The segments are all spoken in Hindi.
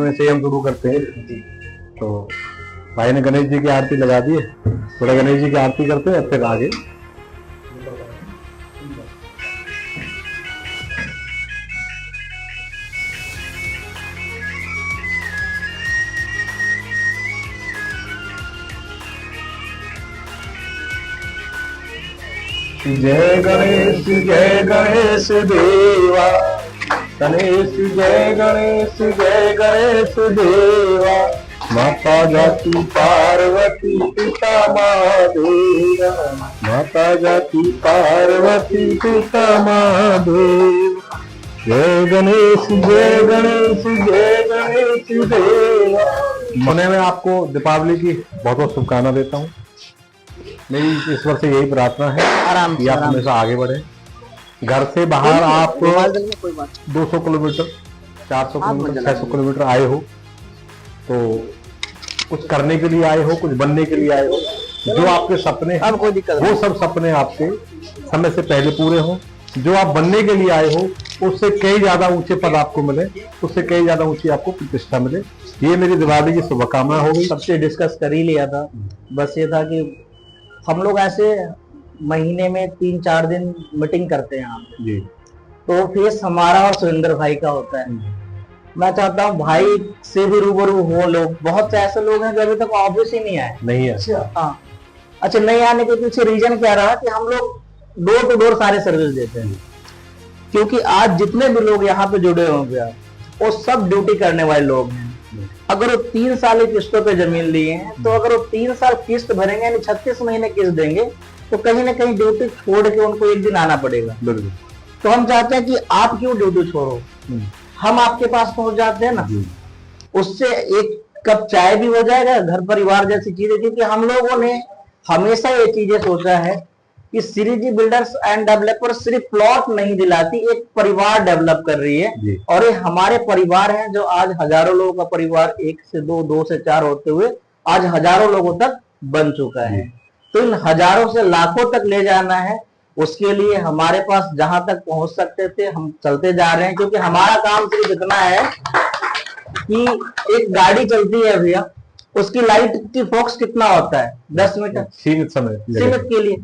में से हम शुरू करते हैं। तो भाई ने गणेश जी की आरती लगा दी है, थोड़ा गणेश जी की आरती करते हैं फिर आगे। जय गणेश देवा, गणेश जय गणेश देवा। माता जाति पार्वती पिता महादेव, माता जाति पार्वती पिता महादेव। जय गणेश देवा। होने में आपको दीपावली की बहुत बहुत शुभकामना देता हूँ। मेरी इस वर्ष यही प्रार्थना है कि आप हमेशा आगे बढ़े। घर से बाहर आप 200 किलोमीटर, 400 किलोमीटर, 600 किलोमीटर आए हो, तो कुछ करने के लिए आए हो, कुछ बनने के लिए आए हो। जो आपके सपने हैं वो सब सपने आपके समय से पहले पूरे हो। जो आप बनने के लिए आए हो उससे कई ज्यादा ऊंचे पद आपको मिले, उससे कई ज्यादा ऊंची आपको प्रतिष्ठा मिले। ये मेरी दिवाली की शुभकामना हो गई। सबसे डिस्कस कर ही लिया था। बस ये था कि हम लोग ऐसे महीने में 3-4 दिन मीटिंग करते हैं यहाँ पे जी। तो फेस हमारा और सुरेंद्र भाई का होता है। मैं चाहता हूँ भाई से भी रूबरू हो लोग। बहुत से ऐसे लोग हैं जो अभी तक ऑफिस ही नहीं आए। नहीं है। अच्छा, नहीं आने के पीछे रीजन क्या रहा कि हम लोग डोर टू डोर सारे सर्विस देते हैं। क्योंकि आज जितने भी लोग यहाँ पे जुड़े होंगे वो सब ड्यूटी करने वाले लोग हैं। अगर वो 3 साल किस्तों पे जमीन लिए हैं तो अगर वो 3 साल किस्त भरेंगे यानी 36 महीने किस्त देंगे तो कहीं ना कहीं ड्यूटी छोड़ के उनको एक दिन आना पड़ेगा। तो हम चाहते हैं कि आप क्यों ड्यूटी छोड़ो, हम आपके पास पहुंच जाते हैं ना, उससे एक कप चाय भी हो जाएगा, घर परिवार जैसी चीजें। क्योंकि हम लोगों ने हमेशा ये चीजें सोचा है कि श्रीजी बिल्डर्स एंड डेवलपर्स सिर्फ प्लॉट नहीं दिलाती, एक परिवार डेवलप कर रही है। और ये हमारे परिवार हैं जो आज हजारों लोगों का परिवार 1 से 2, 2 से 4 होते हुए आज हजारों लोगों तक बन चुका है। तो इन हजारों से लाखों तक ले जाना है, उसके लिए हमारे पास जहां तक पहुंच सकते थे हम चलते जा रहे हैं। क्योंकि हमारा काम सिर्फ इतना है कि एक गाड़ी चलती है भैया, उसकी लाइट की फोकस कितना होता है? 10 मीटर, सीमित समय, सीमित के लिए।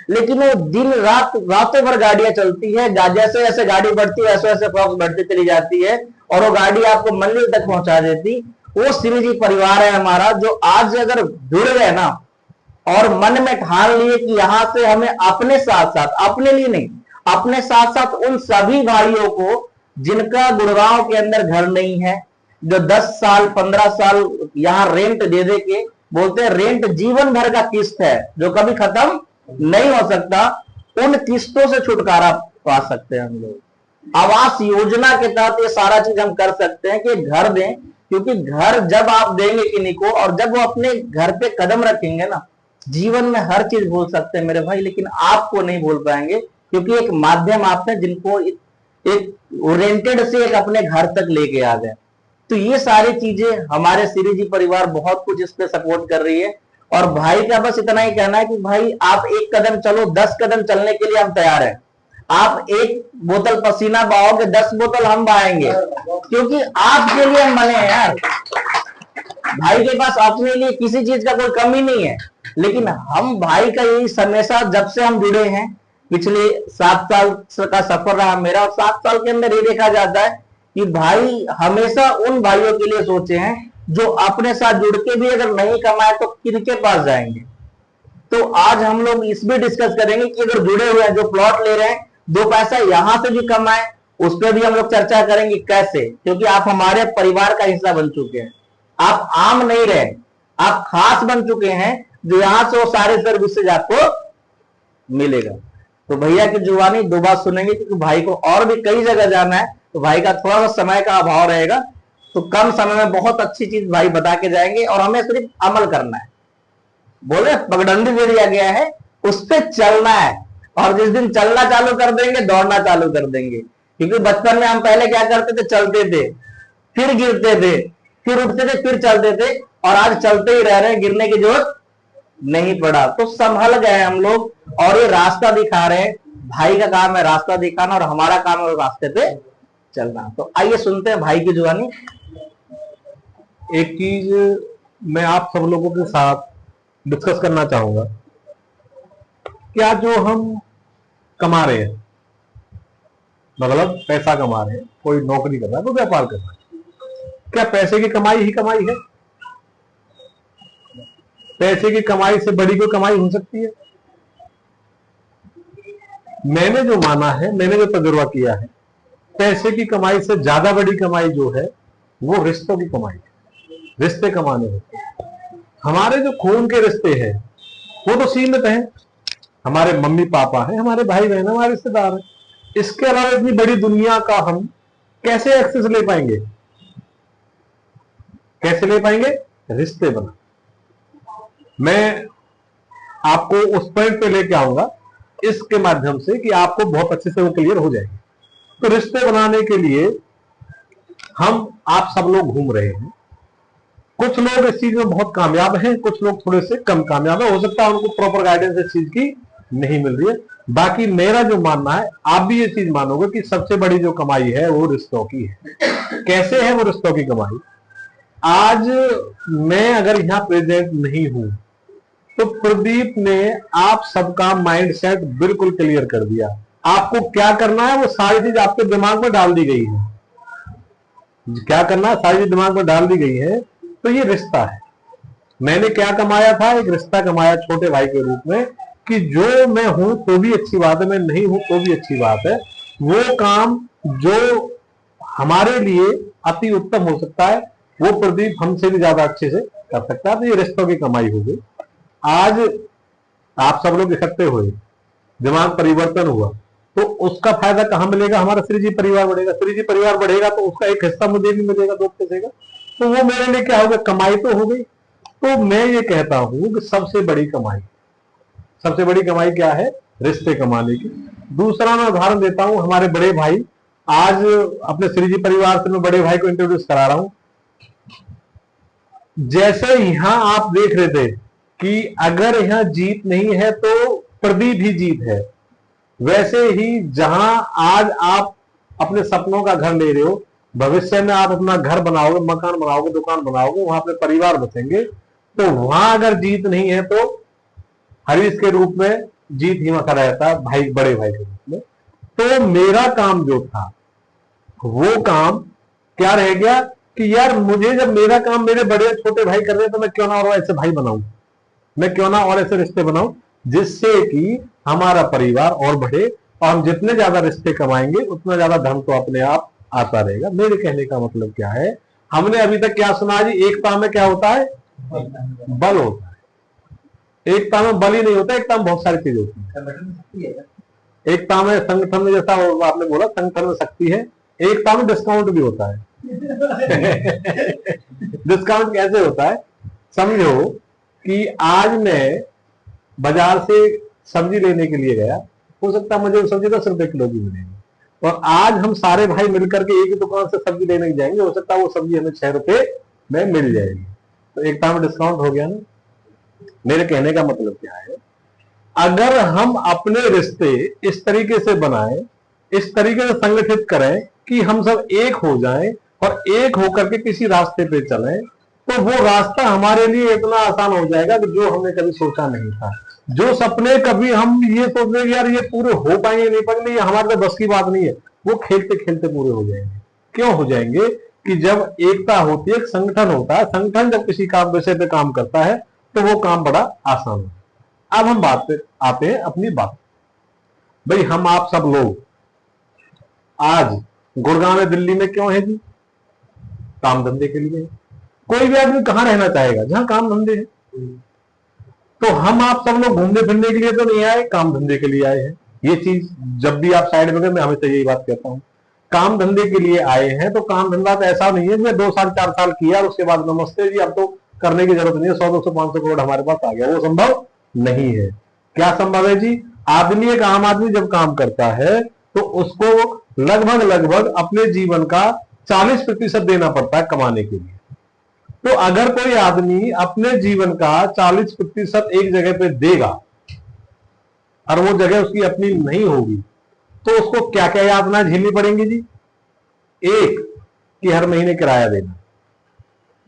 लेकिन वो दिन रात रातों भर गाड़ियां चलती है। जैसे जैसे गाड़ी बढ़ती है वैसे वैसे फोकस बढ़ती चली जाती है और वो गाड़ी आपको मंजिल तक पहुंचा देती। वो श्रीजी परिवार है हमारा, जो आज अगर जुड़ गए ना और मन में ठान लिए कि यहाँ से हमें अपने साथ साथ, अपने लिए नहीं, अपने साथ साथ उन सभी भाइयों को जिनका गुड़गांव के अंदर घर नहीं है, जो 10 साल 15 साल यहाँ रेंट दे दे के बोलते हैं रेंट जीवन भर का किस्त है जो कभी खत्म नहीं हो सकता, उन किस्तों से छुटकारा पा सकते हैं हम लोग। आवास योजना के तहत ये सारा चीज हम कर सकते हैं कि घर दें। क्योंकि घर जब आप देंगे किन्हीं को और जब वो अपने घर पे कदम रखेंगे ना, जीवन में हर चीज भूल सकते हैं मेरे भाई, लेकिन आपको नहीं भूल पाएंगे। क्योंकि एक माध्यम आपने जिनको एक ओरिएंटेड से एक अपने घर तक लेके आ गए। तो ये सारी चीजें हमारे श्रीजी परिवार बहुत कुछ इस पे सपोर्ट कर रही है। और भाई का बस इतना ही कहना है कि भाई आप 1 कदम चलो, 10 कदम चलने के लिए हम तैयार हैं। आप 1 बोतल पसीना बहाओगे, 10 बोतल हम बहाएंगे। क्योंकि आपके लिए हम बने हैं यार। भाई के पास अपने लिए किसी चीज का कोई कमी नहीं है। लेकिन हम भाई का यही हमेशा जब से हम जुड़े हैं, पिछले 7 साल का सफर रहा मेरा, और 7 साल के अंदर ये देखा जाता है कि भाई हमेशा उन भाइयों के लिए सोचे हैं जो अपने साथ जुड़ के भी अगर नहीं कमाए तो किनके पास जाएंगे। तो आज हम लोग इस भी डिस्कस करेंगे कि अगर जुड़े हुए हैं, जो प्लॉट ले रहे हैं, 2 पैसा यहां से भी कमाए, उस पर भी हम लोग चर्चा करेंगे कैसे। क्योंकि आप हमारे परिवार का हिस्सा बन चुके हैं, आप आम नहीं रहे, आप खास बन चुके हैं, जो यहां से वो सारे सर्विसेज आपको मिलेगा। तो भैया की जुबानी 2 बात सुनेंगे, क्योंकि भाई को और भी कई जगह जाना है, तो भाई का थोड़ा सा समय का अभाव रहेगा। तो कम समय में बहुत अच्छी चीज भाई बता के जाएंगे और हमें सिर्फ अमल करना है। बोले पगडंडी दे दिया गया है, उस पर चलना है। और जिस दिन चलना चालू कर देंगे, दौड़ना चालू कर देंगे। क्योंकि बचपन में हम पहले क्या करते थे, चलते थे, फिर गिरते थे, फिर उठते थे, फिर चलते थे, और आज चलते ही रह रहे हैं, गिरने की जरूरत नहीं पड़ा। तो संभल गए हम लोग और ये रास्ता दिखा रहे हैं। भाई का काम है रास्ता दिखाना और हमारा काम है रास्ते पे चलना। तो आइए सुनते हैं भाई की जुबानी। एक चीज मैं आप सब लोगों के साथ डिस्कस करना चाहूंगा। क्या जो हम कमा रहे हैं, मतलब पैसा कमा रहे हैं, कोई नौकरी कर रहा है, कोई व्यापार कर रहा है, क्या पैसे की कमाई ही कमाई है? पैसे की कमाई से बड़ी कोई कमाई हो सकती है? मैंने जो माना है, मैंने जो तजुर्बा किया है, पैसे की कमाई से ज्यादा बड़ी कमाई जो है वो रिश्तों की कमाई है। रिश्ते कमाने होते हैं। हमारे जो खून के रिश्ते हैं वो तो सीमित हैं। हमारे मम्मी पापा हैं, हमारे भाई बहन, हमारे रिश्तेदार हैं। इसके अलावा इतनी बड़ी दुनिया का हम कैसे एक्सेस ले पाएंगे? कैसे ले पाएंगे? रिश्ते बना। मैं आपको उस पॉइंट पे लेके आऊंगा इसके माध्यम से कि आपको बहुत अच्छे से वो क्लियर हो जाएगी। तो रिश्ते बनाने के लिए हम आप सब लोग घूम रहे हैं। कुछ लोग इस चीज में बहुत कामयाब हैं, कुछ लोग थोड़े से कम कामयाब है। हो सकता है उनको प्रॉपर गाइडेंस इस चीज की नहीं मिल रही है। बाकी मेरा जो मानना है, आप भी ये चीज मानोगे कि सबसे बड़ी जो कमाई है वो रिश्तों की है। कैसे है वो रिश्तों की कमाई? आज मैं अगर यहां प्रेजेंट नहीं हूं तो प्रदीप ने आप सबका माइंड सेट बिल्कुल क्लियर कर दिया। आपको क्या करना है वो सारी चीज आपके दिमाग में डाल दी गई है। क्या करना है सारी चीज दिमाग में डाल दी गई है। तो ये रिश्ता है। मैंने क्या कमाया था? एक रिश्ता कमाया छोटे भाई के रूप में कि जो मैं हूं तो भी अच्छी बात है, मैं नहीं हूं तो भी अच्छी बात है। वो काम जो हमारे लिए अति उत्तम हो सकता है वो प्रदीप हमसे भी ज्यादा अच्छे से कर सकता है। तो ये रिश्तों की कमाई हो गई। आज आप सब लोग इकट्ठे हुए, दिमाग परिवर्तन हुआ, तो उसका फायदा कहां मिलेगा? हमारा श्री जी परिवार बढ़ेगा। श्री जी परिवार बढ़ेगा तो उसका एक हिस्सा मुझे भी मिलेगा, दो पैसे का। तो वो मेरे लिए क्या होगा? कमाई तो हो गई। तो मैं ये कहता हूं कि सबसे बड़ी कमाई क्या है? रिश्ते कमाने की। दूसरा मैं उदाहरण देता हूं, हमारे बड़े भाई, आज अपने श्री जी परिवार से मैं बड़े भाई को इंट्रोड्यूस करा रहा हूं। जैसे यहां आप देख रहे थे कि अगर यहां जीत नहीं है तो प्रदीप ही जीत है, वैसे ही जहां आज आप अपने सपनों का घर ले रहे हो, भविष्य में आप अपना घर बनाओगे, मकान बनाओगे, दुकान बनाओगे, वहां अपने परिवार बसेंगे, तो वहां अगर जीत नहीं है तो हरीश के रूप में जीत ही वहां रहता है, भाई, बड़े भाई के रूप में। तो मेरा काम जो था वो काम क्या रह गया कि यार मुझे जब मेरा काम मेरे बड़े छोटे भाई कर रहे हैं तो मैं क्यों ना और ऐसे भाई बनाऊं, मैं क्यों ना और ऐसे रिश्ते बनाऊं जिससे कि हमारा परिवार और बढ़े। और हम जितने ज्यादा रिश्ते कमाएंगे उतना ज्यादा धन तो अपने आप आता रहेगा। मेरे कहने का मतलब क्या है? हमने अभी तक क्या सुना जी? एकता में क्या होता है? बल होता है। एकता में बल ही नहीं होता, एकता में बहुत सारी चीजें होती है। एकता में संगठन में, जैसा आपने बोला, संगठन में शक्ति है। एकता में डिस्काउंट भी होता है। डिस्काउंट कैसे होता है? समझो कि आज मैं बाजार से सब्जी लेने के लिए गया, हो सकता है मुझे सब्जी 10 रुपए किलो की मिलेगी, और आज हम सारे भाई मिलकर के एक ही दुकान से सब्जी लेने जाएंगे, हो सकता है वो सब्जी हमें 6 रुपए में मिल जाएगी। तो एकता में डिस्काउंट हो गया ना। मेरे कहने का मतलब क्या है? अगर हम अपने रिश्ते इस तरीके से बनाएं, इस तरीके से संगठित करें कि हम सब एक हो जाएं और एक होकर के किसी रास्ते पे चलें, तो वो रास्ता हमारे लिए इतना आसान हो जाएगा कि जो हमने कभी सोचा नहीं था। जो सपने कभी हम ये सोच रहे यार ये पूरे हो पाएंगे नहीं पाएंगे, ये हमारे बस की बात नहीं है, वो खेलते खेलते पूरे हो जाएंगे। क्यों हो जाएंगे? कि जब एकता होती है, एक संगठन होता है, संगठन जब किसी काम विषय पे काम करता है तो वो काम बड़ा आसान होता है। अब हम बात पे आते हैं अपनी बात। भाई हम आप सब लोग आज गुड़गांव में, दिल्ली में क्यों है जी? काम धंधे के लिए। कोई भी आदमी कहां रहना चाहेगा? जहां काम धंधे है। तो हम आप सब लोग घूमने फिरने के लिए तो नहीं आए, काम धंधे के लिए आए हैं। ये चीज जब भी आप साइड में गए, मैं हमेशा यही बात कहता हूं, काम धंधे के लिए आए हैं। तो काम धंधा तो ऐसा नहीं है मैं 2 साल 4 साल किया और उसके बाद नमस्ते जी, अब तो करने की जरूरत नहीं है, 100 200 500 करोड़ हमारे पास आ गया। वो संभव नहीं है। क्या संभव है जी? आदमी, एक आम आदमी जब काम करता है तो उसको लगभग अपने जीवन का 40% देना पड़ता है कमाने के लिए। तो अगर कोई आदमी अपने जीवन का 40% एक जगह पे देगा और वो जगह उसकी अपनी नहीं होगी, तो उसको क्या क्या यातनाएं झेलनी पड़ेंगी जी? एक, कि हर महीने किराया देना।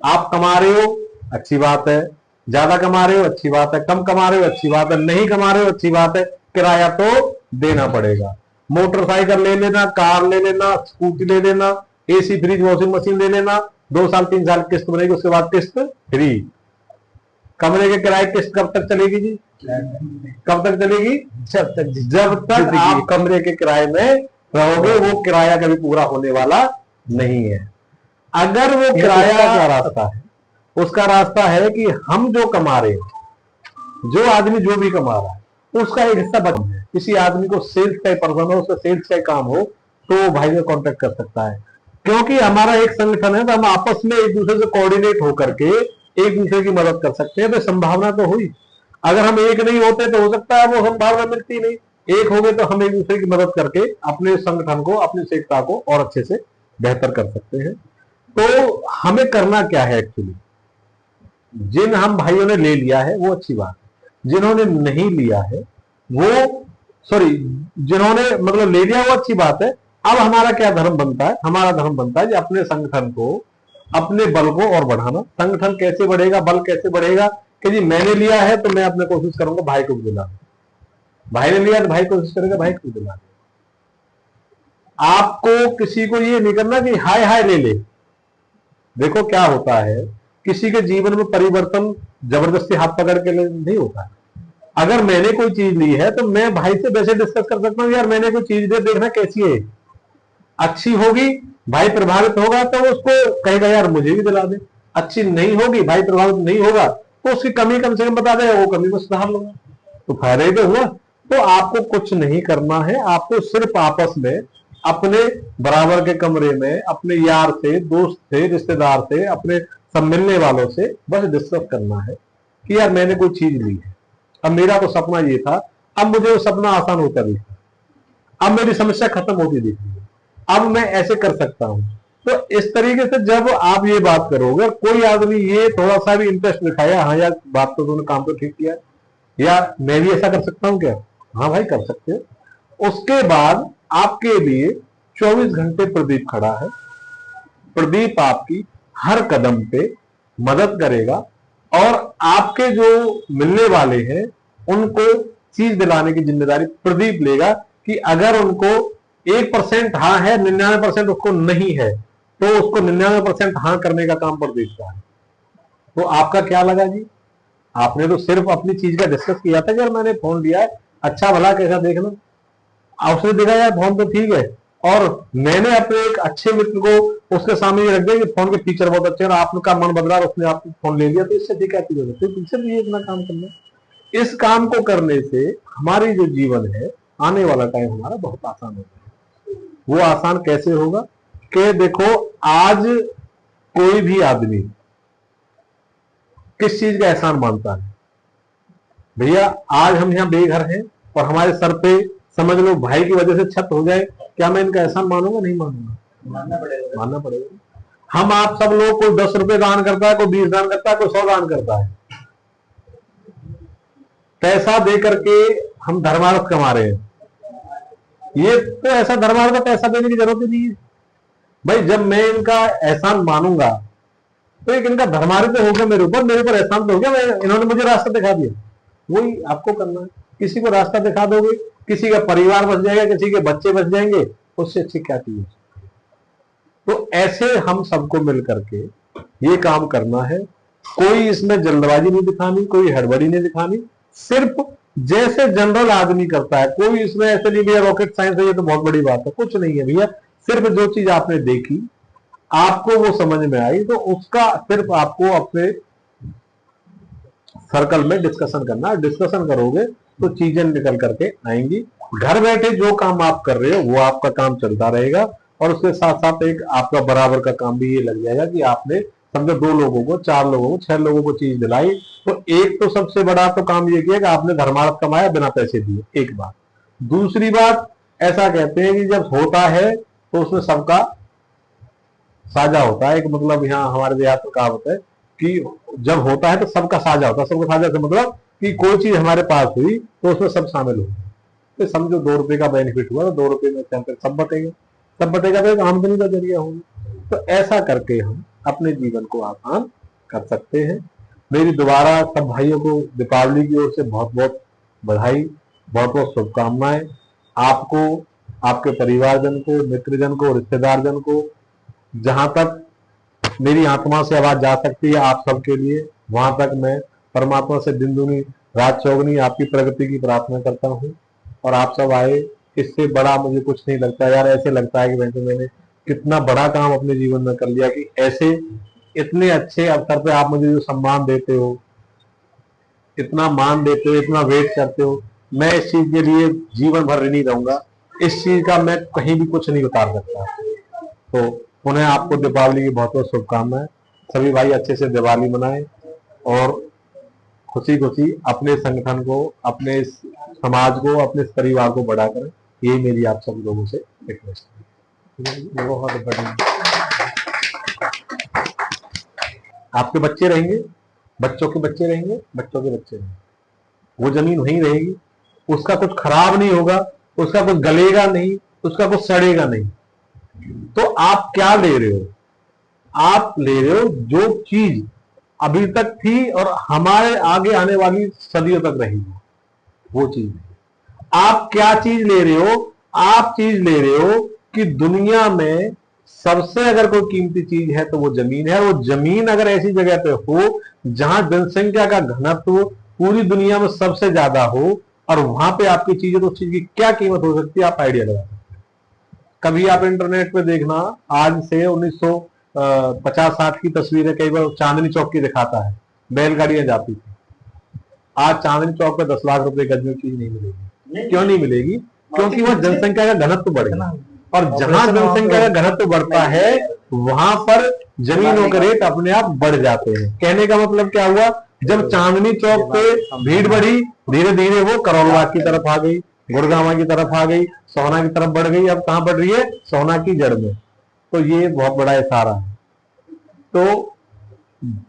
आप कमा रहे हो अच्छी बात है, ज्यादा कमा रहे हो अच्छी बात है, कम कमा रहे हो अच्छी बात है, नहीं कमा रहे हो अच्छी बात है, किराया तो देना पड़ेगा। मोटरसाइकिल ले लेना, कार ले लेना, स्कूटी ले लेना, एसी फ्रिज वॉशिंग मशीन ले लेना, 2 साल 3 साल किस्त बनेगी, उसके बाद किस्त फ्री। कमरे के किराए किस्त कब तक चलेगी जी? कब तक चलेगी? जब तक आप कमरे के किराए में रहोगे, वो किराया कभी पूरा होने वाला नहीं है। अगर वो किराया का रास्ता है, उसका रास्ता है कि हम जो कमा रहे हैं, जो आदमी जो भी कमा रहा है उसका एक हिस्सा बच है। किसी आदमी को सेल्स का पर्सन हो, उसका सेल्स का काम हो, तो वो भाई में कॉन्टेक्ट कर सकता है। क्योंकि हमारा एक संगठन है, तो हम आपस में एक दूसरे से कोऑर्डिनेट होकर के एक दूसरे की मदद कर सकते हैं। तो संभावना तो हुई। अगर हम एक नहीं होते तो हो सकता है वो संभावना मिलती नहीं। एक हो गए तो हम एक दूसरे की मदद करके अपने संगठन को, अपनी सेक्टा को और अच्छे से बेहतर कर सकते हैं। तो हमें करना क्या है एक्चुअली? जिन हम भाइयों ने ले लिया है वो अच्छी बात है, जिन्होंने नहीं लिया है वो, सॉरी, जिन्होंने मतलब ले लिया वो अच्छी बात है। अब हमारा क्या धर्म बनता है? हमारा धर्म बनता है कि अपने संगठन को, अपने बल को और बढ़ाना। संगठन कैसे बढ़ेगा, बल कैसे बढ़ेगा? कि जी मैंने लिया है तो मैं अपने कोशिश करूंगा भाई को भी दिला, भाई ने लिया तो भाई कोशिश करेगा भाई को भी दिला। आपको किसी को ये नहीं करना कि हाय हाय ले ले। देखो क्या होता है, किसी के जीवन में परिवर्तन जबरदस्ती हाथ पकड़ के नहीं होता है। अगर मैंने कोई चीज ली है तो मैं भाई से वैसे डिस्कस कर सकता हूँ, यार मैंने कोई चीज दे, देखना कैसी है, अच्छी होगी भाई प्रभावित होगा तो उसको कहेगा यार मुझे भी दिला दे। अच्छी नहीं होगी, भाई प्रभावित नहीं होगा तो उसकी कमी कम से कम बता दे, वो कमी को सुधार लूंगा, तो फायदा ही तो हुआ। तो आपको कुछ नहीं करना है, आपको सिर्फ आपस में अपने बराबर के कमरे में अपने यार से, दोस्त से, रिश्तेदार से, अपने सब मिलने वालों से बस डिस्कस करना है कि यार मैंने कोई चीज ली है, अब मेरा तो सपना ये था, अब मुझे वो सपना आसान होता दिख रहा है, अब मेरी समस्या खत्म होती दिख रही है, अब मैं ऐसे कर सकता हूं। तो इस तरीके से जब आप ये बात करोगे, कोई आदमी ये थोड़ा सा भी इंटरेस्ट दिखाया, हाँ यार बात तो तूने काम तो ठीक किया, या मैं भी ऐसा कर सकता हूँ क्या? हाँ भाई कर सकते हो। उसके बाद आपके लिए 24 घंटे प्रदीप खड़ा है। प्रदीप आपकी हर कदम पे मदद करेगा और आपके जो मिलने वाले हैं उनको चीज दिलाने की जिम्मेदारी प्रदीप लेगा कि अगर उनको 1% हाँ है, 99% उसको नहीं है, तो उसको 99% हाँ करने का काम प्रदीप का है। तो आपका क्या लगा जी? आपने तो सिर्फ अपनी चीज का डिस्कस किया था कि यार मैंने फोन लिया है, अच्छा भला कैसा देखना, उसने देखा यार फोन तो ठीक है, और मैंने अपने एक अच्छे मित्र को उसके सामने ये रख दिया कि फोन के फीचर बहुत अच्छे हैं और आपका मन बदला और उसने आपको फोन ले लिया, तो इससे ठीक है तो पीछे भी इतना काम करना। इस काम को करने से हमारी जो जीवन है, आने वाला टाइम हमारा बहुत आसान होगा। वो आसान कैसे होगा कि देखो, आज कोई भी आदमी किस चीज का एहसान मानता है? भैया आज हम यहाँ बेघर हैं और हमारे सर पे समझ लो भाई की वजह से छत हो जाए, क्या मैं इनका एहसान मानूंगा? नहीं मानूंगा, मानना पड़ेगा। हम आप सब लोग, कोई 10 रुपए दान करता है, कोई 20 दान करता है, कोई 100 दान करता है, पैसा दे करके हम धर्मार्थ कमा रहे हैं। ये तो ऐसा धर्मार्थ का पैसा देने की जरूरत ही नहीं है भाई। जब मैं इनका एहसान मानूंगा तो एक इनका धर्मार्थ हो गया मेरे ऊपर एहसान तो हो गया, इन्होंने मुझे रास्ता दिखा दिया। वही आपको करना है, किसी को रास्ता दिखा दोगे, किसी का परिवार बच जाएगा, किसी के बच्चे बच जाएंगे, उससे अच्छी क्या चीज। तो ऐसे हम सबको मिल करके ये काम करना है। कोई इसमें जल्दबाजी नहीं दिखानी, कोई हड़बड़ी नहीं दिखानी, सिर्फ जैसे जनरल आदमी करता है। कोई इसमें ऐसे नहीं भैया रॉकेट साइंस है ये तो बहुत बड़ी बात है, कुछ नहीं है भैया। सिर्फ जो चीज आपने देखी, आपको वो समझ में आई, तो उसका सिर्फ आपको अपने सर्कल में डिस्कशन करना है। डिस्कशन करोगे तो चीजें निकल करके आएंगी। घर बैठे जो काम आप कर रहे हो वो आपका काम चलता रहेगा, और उसके साथ साथ एक आपका बराबर का काम भी ये लग जाएगा कि आपने समझो 2 लोगों को, 4 लोगों को, 6 लोगों को चीज दिलाई। तो एक तो सबसे बड़ा तो काम ये किया कि आपने धर्मार्थ कमाया बिना पैसे दिए, एक बात। दूसरी बात, ऐसा कहते हैं कि जब होता है तो उसमें सबका साझा होता है। एक मतलब यहाँ हमारे देहात में कहावत है कि जब होता है तो सबका साझा होता है। सबका साझा से मतलब कि कोई चीज हमारे पास हुई तो उसमें सब शामिल हो। तो समझो 2 रुपए का बेनिफिट हुआ तो 2 रुपए में सब बटेगा, सब बटेगा तो एक आमदनी का जरिया होगा। तो ऐसा करके हम अपने जीवन को आसान कर सकते हैं। मेरी दोबारा सब भाइयों को दीपावली की ओर से बहुत बहुत बधाई, बहुत बहुत शुभकामनाएं। आपको, आपके परिवारजन को, मित्रजन को, रिश्तेदारजन को, जहां तक मेरी आत्मा से आवाज जा सकती है आप सबके लिए, वहां तक मैं परमात्मा से दिन दूनी रात चौगनी आपकी प्रगति की प्रार्थना करता हूँ। और आप सब आए, इससे बड़ा मुझे कुछ नहीं लगता यार। ऐसे लगता है कि मैंने कितना बड़ा काम अपने जीवन में कर लिया कि ऐसे इतने अच्छे अवसर पे आप मुझे जो सम्मान देते हो, इतना मान देते हो, इतना वेट करते हो, मैं इस चीज के लिए जीवन भर ऋणी रहूंगा। इस चीज का मैं कहीं भी कुछ नहीं उतार सकता। तो पुनः आपको दीपावली की बहुत बहुत शुभकामनाएं। सभी भाई अच्छे से दिवाली मनाएं और खुशी खुशी अपने संगठन को, अपने समाज को, अपने परिवार को बड़ा करें। यही मेरी आप सब लोगों से रिक्वेस्ट है। बहुत बढ़िया। आपके बच्चे रहेंगे, बच्चों के बच्चे रहेंगे, बच्चों के बच्चे रहेंगे, वो जमीन वहीं रहेगी, उसका कुछ खराब नहीं होगा, उसका कुछ गलेगा नहीं, उसका कुछ सड़ेगा नहीं। तो आप क्या ले रहे हो? आप ले रहे हो जो चीज अभी तक थी और हमारे आगे आने वाली सदियों तक रहेगी, वो चीज। आप क्या चीज ले रहे हो? आप चीज ले रहे हो कि दुनिया में सबसे अगर कोई कीमती चीज है तो वो जमीन है। वो जमीन अगर ऐसी जगह पे हो जहां जनसंख्या का घनत्व पूरी दुनिया में सबसे ज्यादा हो और वहां पे आपकी चीज है, तो उस चीज की क्या कीमत हो सकती है, आप आइडिया लगा सकते हैं। कभी आप इंटरनेट पे देखना, आज से 1950-60 की तस्वीरें कई बार चांदनी चौक की दिखाता है, बैलगाड़ियां जाती थी। आज चांदनी चौक पे 10 लाख रुपए गज में चीज नहीं मिलेगी। क्यों नहीं मिलेगी? क्योंकि वह जनसंख्या का घनत्व बढ़ेगा, और जहां जनसंख्या का घनत्व बढ़ता है वहां पर जमीनों के रेट अपने आप बढ़ जाते हैं। कहने का मतलब क्या हुआ? जब चांदनी चौक पे भीड़ बढ़ी, धीरे धीरे वो करोलबाग की तरफ आ गई, गुड़गांव की तरफ आ गई, सोना की तरफ बढ़ गई। अब कहां बढ़ रही है? सोना की जड़ में। तो ये बहुत बड़ा इशारा है। तो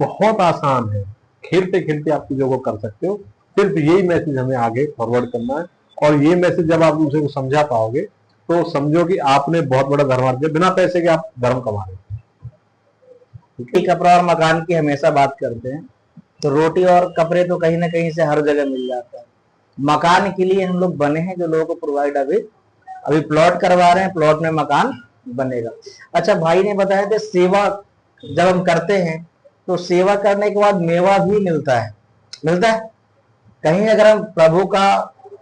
बहुत आसान है, खेलते खेलते आप चीजों को कर सकते हो। सिर्फ यही मैसेज हमें आगे फॉरवर्ड करना है, और ये मैसेज जब आप दूसरे को समझा पाओगे तो समझो कि आपने बहुत बड़ा धर्म अर्जित, बिना पैसे के आप धर्म कमा रहे हो। कपड़ा और मकान की हमेशा बात करते हैं, तो रोटी और कपड़े तो कहीं ना कहीं से हर जगह मिल जाता है। मकान के लिए हम लोग बने हैं, जो लोगों को प्रोवाइड अभी प्लॉट करवा रहे हैं, प्लॉट में मकान बनेगा। अच्छा, भाई ने बताया था सेवा जब हम करते हैं तो सेवा करने के बाद मेवा भी मिलता है। मिलता है कहीं, अगर हम प्रभु का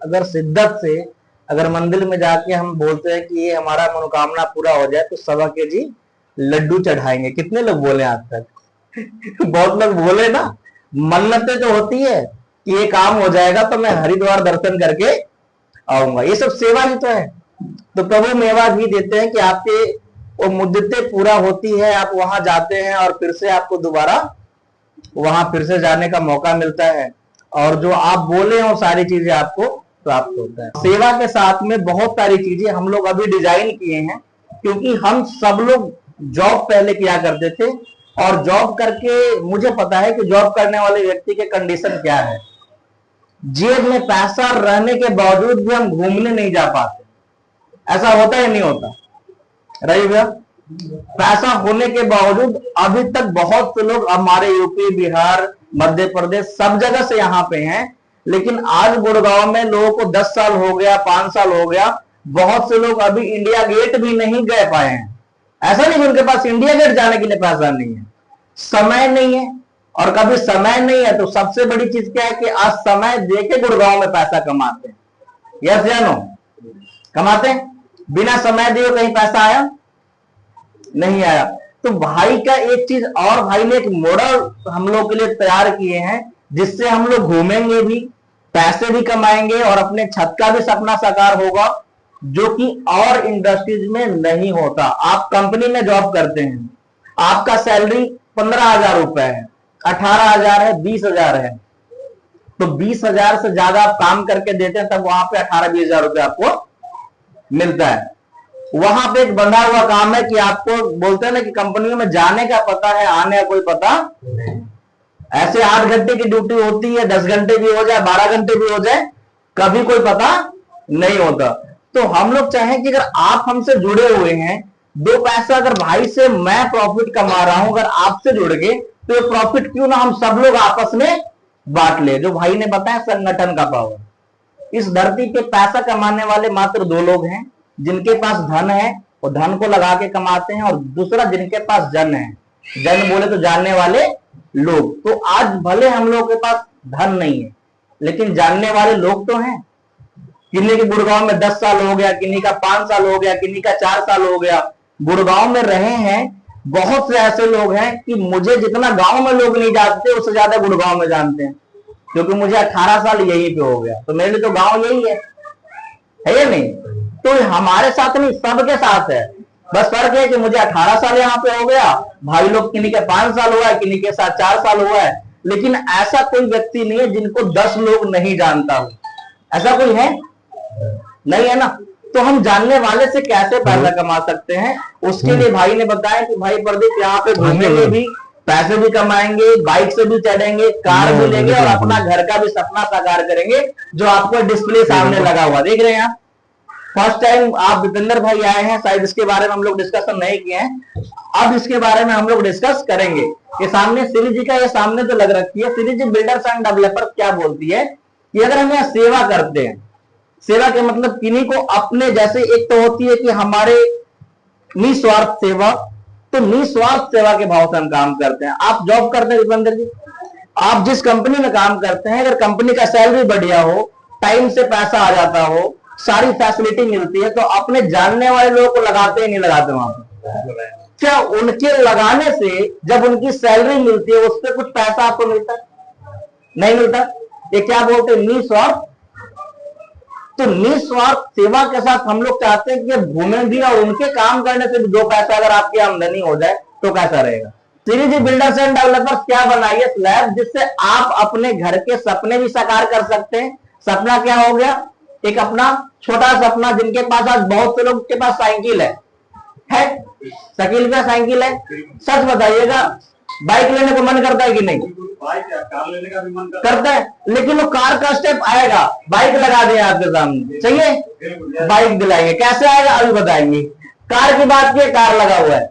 अगर शिद्दत से अगर मंदिर में जाके हम बोलते हैं कि ये हमारा मनोकामना पूरा हो जाए, तो 1.25 केजी लड्डू चढ़ाएंगे। कितने लोग बोले आज तक? बहुत लोग बोले ना। मन्नतें तो होती है कि ये काम हो जाएगा तो मैं हरिद्वार दर्शन करके आऊंगा, ये सब सेवा ही तो है। तो प्रभु मेवा भी देते हैं कि आपके वो मुद्दतें पूरा होती है, आप वहां जाते हैं और फिर से आपको दोबारा वहां फिर से जाने का मौका मिलता है, और जो आप बोले हो सारी चीजें आपको प्राप्त होता है। सेवा के साथ में बहुत सारी चीजें हम लोग अभी डिजाइन किए हैं, क्योंकि हम सब लोग जॉब पहले किया करते थे, और जॉब करके मुझे पता है कि जॉब करने वाले व्यक्ति के कंडीशन क्या है। जेब में पैसा रहने के बावजूद भी हम घूमने नहीं जा पाते। ऐसा होता है नहीं होता? रही भैया, पैसा होने के बावजूद अभी तक बहुत से लोग हमारे यूपी, बिहार, मध्य प्रदेश सब जगह से यहाँ पे हैं, लेकिन आज गुड़गांव में लोगों को 10 साल हो गया, 5 साल हो गया, बहुत से लोग अभी इंडिया गेट भी नहीं गए पाए हैं। ऐसा नहीं कि उनके पास इंडिया गेट जाने के लिए पैसा नहीं है, समय नहीं है। और कभी समय नहीं है तो सबसे बड़ी चीज क्या है कि आज समय देके गुड़गांव में पैसा कमाते हैं। यस या नो? कमाते हैं। बिना समय दिए कहीं पैसा आया नहीं आया। तो भाई का एक चीज और, भाई ने एक मॉडल हम लोग के लिए तैयार किए हैं, जिससे हम लोग घूमेंगे भी, पैसे भी कमाएंगे और अपने छत का भी सपना साकार होगा, जो कि और इंडस्ट्रीज में नहीं होता। आप कंपनी में जॉब करते हैं, आपका सैलरी 15,000 रुपए है, 18,000 है, 20,000 है, तो 20,000 से ज्यादा आप काम करके देते हैं, तब वहां पे 18-20,000 रुपए आपको मिलता है। वहां पे एक बंधा हुआ काम है कि आपको बोलते हैं ना कि कंपनियों में जाने का पता है, आने का कोई पता नहीं। ऐसे 8 घंटे की ड्यूटी होती है, 10 घंटे भी हो जाए, 12 घंटे भी हो जाए, कभी कोई पता नहीं होता। तो हम लोग चाहें कि अगर आप हमसे जुड़े हुए हैं दो पैसा अगर भाई से मैं प्रॉफिट कमा रहा हूं, अगर आपसे जुड़ गए, तो ये प्रॉफिट क्यों ना हम सब लोग आपस में बांट ले। जो भाई ने बताया संगठन का पावर। इस धरती पे पैसा कमाने वाले मात्र दो लोग हैं, जिनके पास धन है वो धन को लगा के कमाते हैं, और दूसरा जिनके पास जन है। जन बोले तो जानने वाले लोग। तो आज भले हम लोगों के पास धन नहीं है, लेकिन जानने वाले लोग तो हैं। किन्हीं के गुड़गांव में 10 साल हो गया, किन्हीं का 5 साल हो गया, किन्हीं का 4 साल हो गया, गुड़गांव में रहे हैं। बहुत से ऐसे लोग हैं कि मुझे जितना गांव में लोग नहीं जानते, उससे ज्यादा गुड़गांव में जानते हैं, क्योंकि मुझे 18 साल यहीं पे हो गया। तो मेरे लिए तो गांव यही है या नहीं? तो हमारे साथ नहीं, सबके साथ है। बस फर्क है कि मुझे 18 साल यहाँ पे हो गया, भाई लोग किन्हीं के 5 साल हुआ है, किन्हीं के साथ 4 साल हुआ है। लेकिन ऐसा कोई व्यक्ति नहीं है जिनको 10 लोग नहीं जानता हो। ऐसा कोई है? नहीं है ना। तो हम जानने वाले से कैसे पैसा कमा सकते हैं, उसके लिए भाई ने बताया कि भाई प्रदीप यहाँ पे घूमेंगे भी, पैसे भी कमाएंगे, बाइक से भी चढ़ेंगे, कार भी लेंगे, और अपना घर का भी सपना साकार करेंगे, जो आपको डिस्प्ले सामने लगा हुआ देख रहे हैं आप। फर्स्ट टाइम आप विपिंदर भाई आए हैं, शायद इसके बारे में हम लोग डिस्कशन नहीं किए हैं। अब इसके बारे में हम लोग डिस्कस करेंगे। ये सामने श्री जी का, ये सामने तो लग रखी है। श्री जी बिल्डर्स एंड डेवलपर्स क्या बोलती है कि अगर हम यहाँ सेवा करते हैं, सेवा के मतलब किन्हीं को अपने जैसे, एक तो होती है कि हमारे निस्वार्थ सेवा, तो निस्वार्थ सेवा के भाव से हम काम करते हैं। आप जॉब करते हैं विपिंदर जी, आप जिस कंपनी में काम करते हैं, अगर कंपनी का सैलरी बढ़िया हो, टाइम से पैसा आ जाता हो, सारी फैसिलिटी मिलती है, तो अपने जानने वाले लोगों को लगाते ही नहीं लगाते वहां पर? क्या उनके लगाने से जब उनकी सैलरी मिलती है, उस पर कुछ पैसा आपको मिलता? नहीं मिलता। ये क्या बोलते हैं? निस्वार्थ। तो निस्वार्थ सेवा के साथ हम लोग चाहते हैं कि घूमे भी, और उनके काम करने से भी 2 पैसा अगर आपकी आमदनी हो जाए तो कैसा रहेगा। श्री जी बिल्डर्स एंड डेवलपर्स क्या बनाई है स्लैब, जिससे आप अपने घर के सपने भी साकार कर सकते हैं। सपना क्या हो गया? एक अपना छोटा सपना, जिनके पास आज बहुत से लोग के पास साइकिल है शकील का साइकिल है। सच बताइएगा, बाइक लेने को मन करता है कि नहीं? कार लेने का भी मन करता है, लेकिन वो कार का स्टेप आएगा। बाइक लगा दिया आपके सामने, चाहिए बाइक दिलाएंगे, कैसे आएगा अभी बताएंगे। कार की बात की, कार लगा हुआ है,